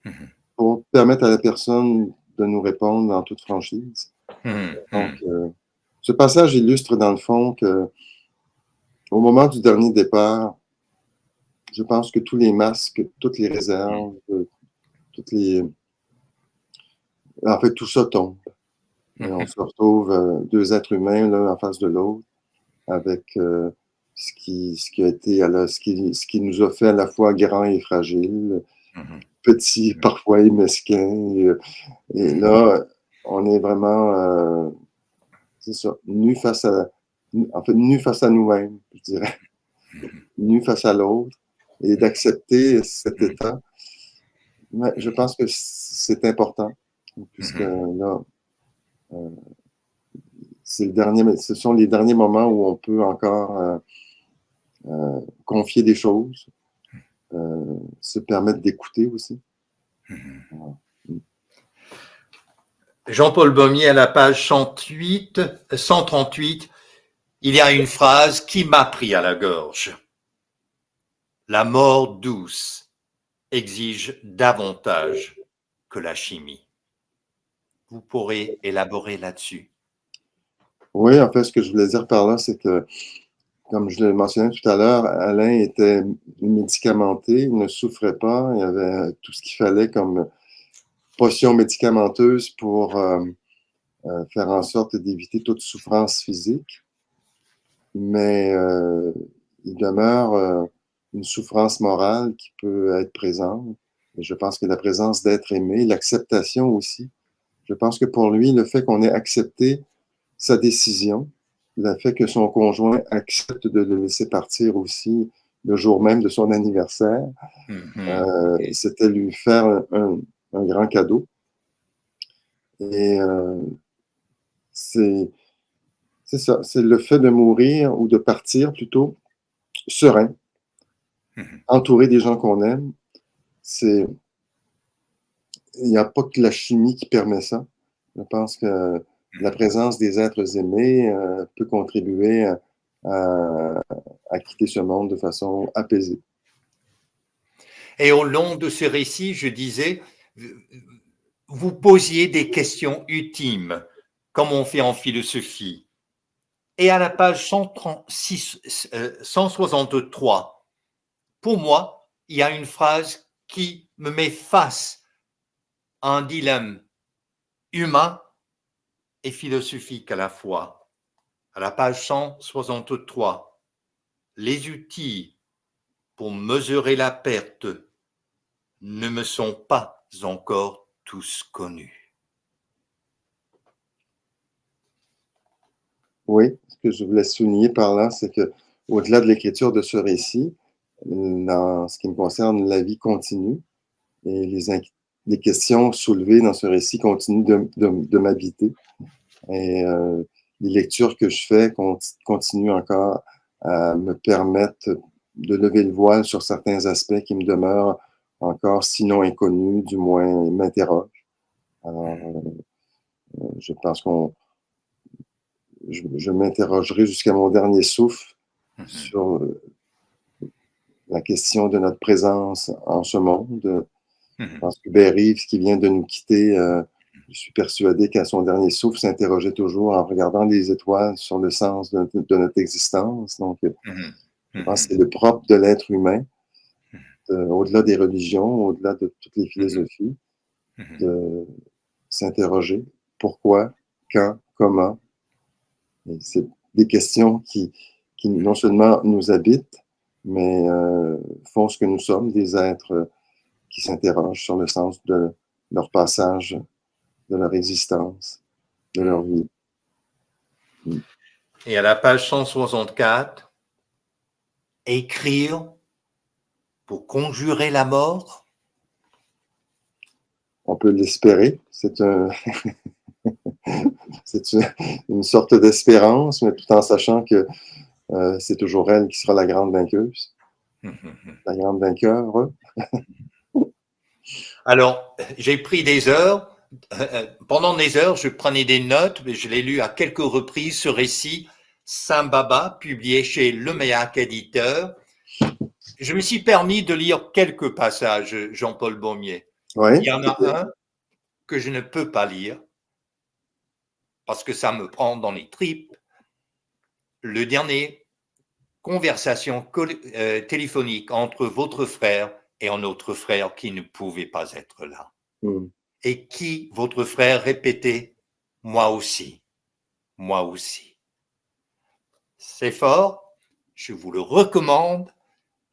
Mhm. pour permettre à la personne de nous répondre en toute franchise. Mhm. Donc, ce passage illustre dans le fond que au moment du dernier départ, je pense que tous les masques, toutes les réserves, toutes les... En fait, tout ça tombe. Et on Mhm. se retrouve deux êtres humains l'un en face de l'autre avec ce qui a été, ce qui nous a fait à la fois grand et fragile, Mhm. petit parfois et mesquin. Et là, on est vraiment, c'est ça, nu face à nous-mêmes, je dirais, nu face à l'autre, et d'accepter cet état. Mais je pense que c'est important, puisque là, euh, ce sont les derniers moments où on peut encore confier des choses, se permettre d'écouter aussi. Voilà. Jean-Paul Baumier, à la page 138, il y a une phrase qui m'a pris à la gorge. La mort douce exige davantage que la chimie. Vous pourrez élaborer là-dessus. Oui, en fait, ce que je voulais dire par là, c'est que, comme je l'ai mentionné tout à l'heure, Alain était médicamenté, il ne souffrait pas, il y avait tout ce qu'il fallait comme potion médicamenteuse pour faire en sorte d'éviter toute souffrance physique, mais il demeure une souffrance morale qui peut être présente. Et je pense que la présence d'être aimé, l'acceptation aussi, je pense que pour lui, le fait qu'on ait accepté sa décision, le fait que son conjoint accepte de le laisser partir aussi le jour même de son anniversaire, c'était lui faire un grand cadeau. Et c'est ça, c'est le fait de mourir ou de partir plutôt serein, entouré des gens qu'on aime. C'est, il n'y a pas que la chimie qui permet ça. Je pense que la présence des êtres aimés peut contribuer à quitter ce monde de façon apaisée. Et au long de ce récit, je disais, vous posiez des questions ultimes, comme on fait en philosophie. Et à la page 163, pour moi, il y a une phrase qui me met face à un dilemme humain et philosophique à la fois. À la page 163, les outils pour mesurer la perte ne me sont pas encore tous connus. Oui, ce que je voulais souligner par là, c'est que au-delà de l'écriture de ce récit, dans ce qui me concerne, la vie continue et les questions soulevées dans ce récit continuent de m'habiter. Et les lectures que je fais continuent encore à me permettre de lever le voile sur certains aspects qui me demeurent encore, sinon inconnus, du moins m'interrogent. Alors, je pense je m'interrogerai jusqu'à mon dernier souffle sur la question de notre présence en ce monde. Je pense que Hubert qui vient de nous quitter, je suis persuadé qu'à son dernier souffle, s'interrogeait toujours en regardant les étoiles sur le sens de notre existence. Donc, je pense que c'est le propre de l'être humain, au-delà des religions, au-delà de toutes les philosophies, de s'interroger pourquoi, quand, comment. Et c'est des questions qui non seulement nous habitent, mais font ce que nous sommes, des êtres qui s'interrogent sur le sens de leur passage, de leur existence, de leur vie. Et à la page 164, écrire pour conjurer la mort. On peut l'espérer, c'est une sorte d'espérance, mais tout en sachant que c'est toujours elle qui sera la grande vainqueuse, la grande vainqueur. Alors, j'ai pris des heures. Pendant des heures, je prenais des notes, mais je l'ai lu à quelques reprises, ce récit, Saint Baba, publié chez Leméac éditeur. Je me suis permis de lire quelques passages, Jean-Paul Baumier. Oui. Il y en a un que je ne peux pas lire parce que ça me prend dans les tripes. Le dernier, conversation téléphonique entre votre frère et un autre frère qui ne pouvait pas être là. Et qui, votre frère, répétait « moi aussi, moi aussi ». C'est fort, je vous le recommande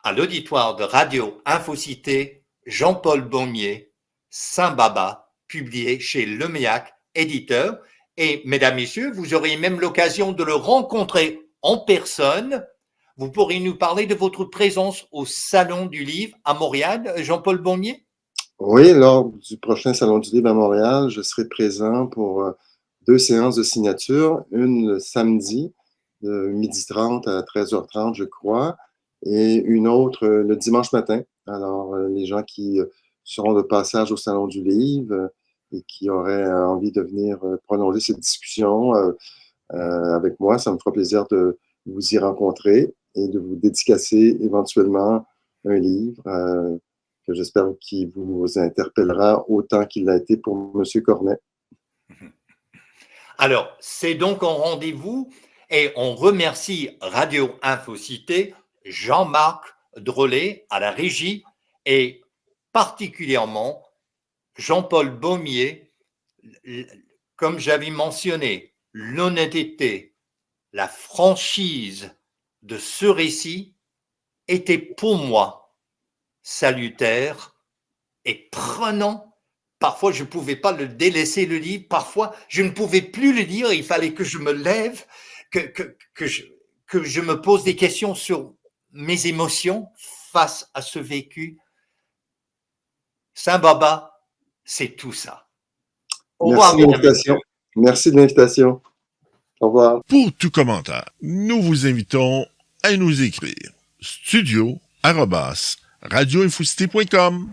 à l'auditoire de Radio Infocité, Jean-Paul Baumier, Saint Baba, publié chez Leméac, éditeur. Et mesdames, messieurs, vous aurez même l'occasion de le rencontrer en personne. Vous pourrez nous parler de votre présence au Salon du Livre à Montréal, Jean-Paul Baumier? Oui, lors du prochain Salon du Livre à Montréal, je serai présent pour 2 séances de signature, une le samedi de 12h30 à 13h30, je crois, et une autre le dimanche matin. Alors, les gens qui seront de passage au Salon du Livre et qui auraient envie de venir prolonger cette discussion avec moi, ça me fera plaisir de vous y rencontrer et de vous dédicacer éventuellement un livre que j'espère qu'il vous interpellera autant qu'il l'a été pour M. Cornet. Alors, c'est donc un rendez-vous et on remercie Radio Infocité, Jean-Marc Drolet à la régie et particulièrement Jean-Paul Baumier, comme j'avais mentionné, l'honnêteté, la franchise de ce récit était pour moi salutaire et prenant. Parfois, je ne pouvais pas le délaisser, le livre. Parfois, je ne pouvais plus le lire. Il fallait que je me lève, que je me pose des questions sur mes émotions face à ce vécu. Saint Baba, c'est tout ça. Au revoir, mesdames et messieurs. Merci de l'invitation. Au revoir. Pour tout commentaire, nous vous invitons à nous écrire studio@radioinfocité.com.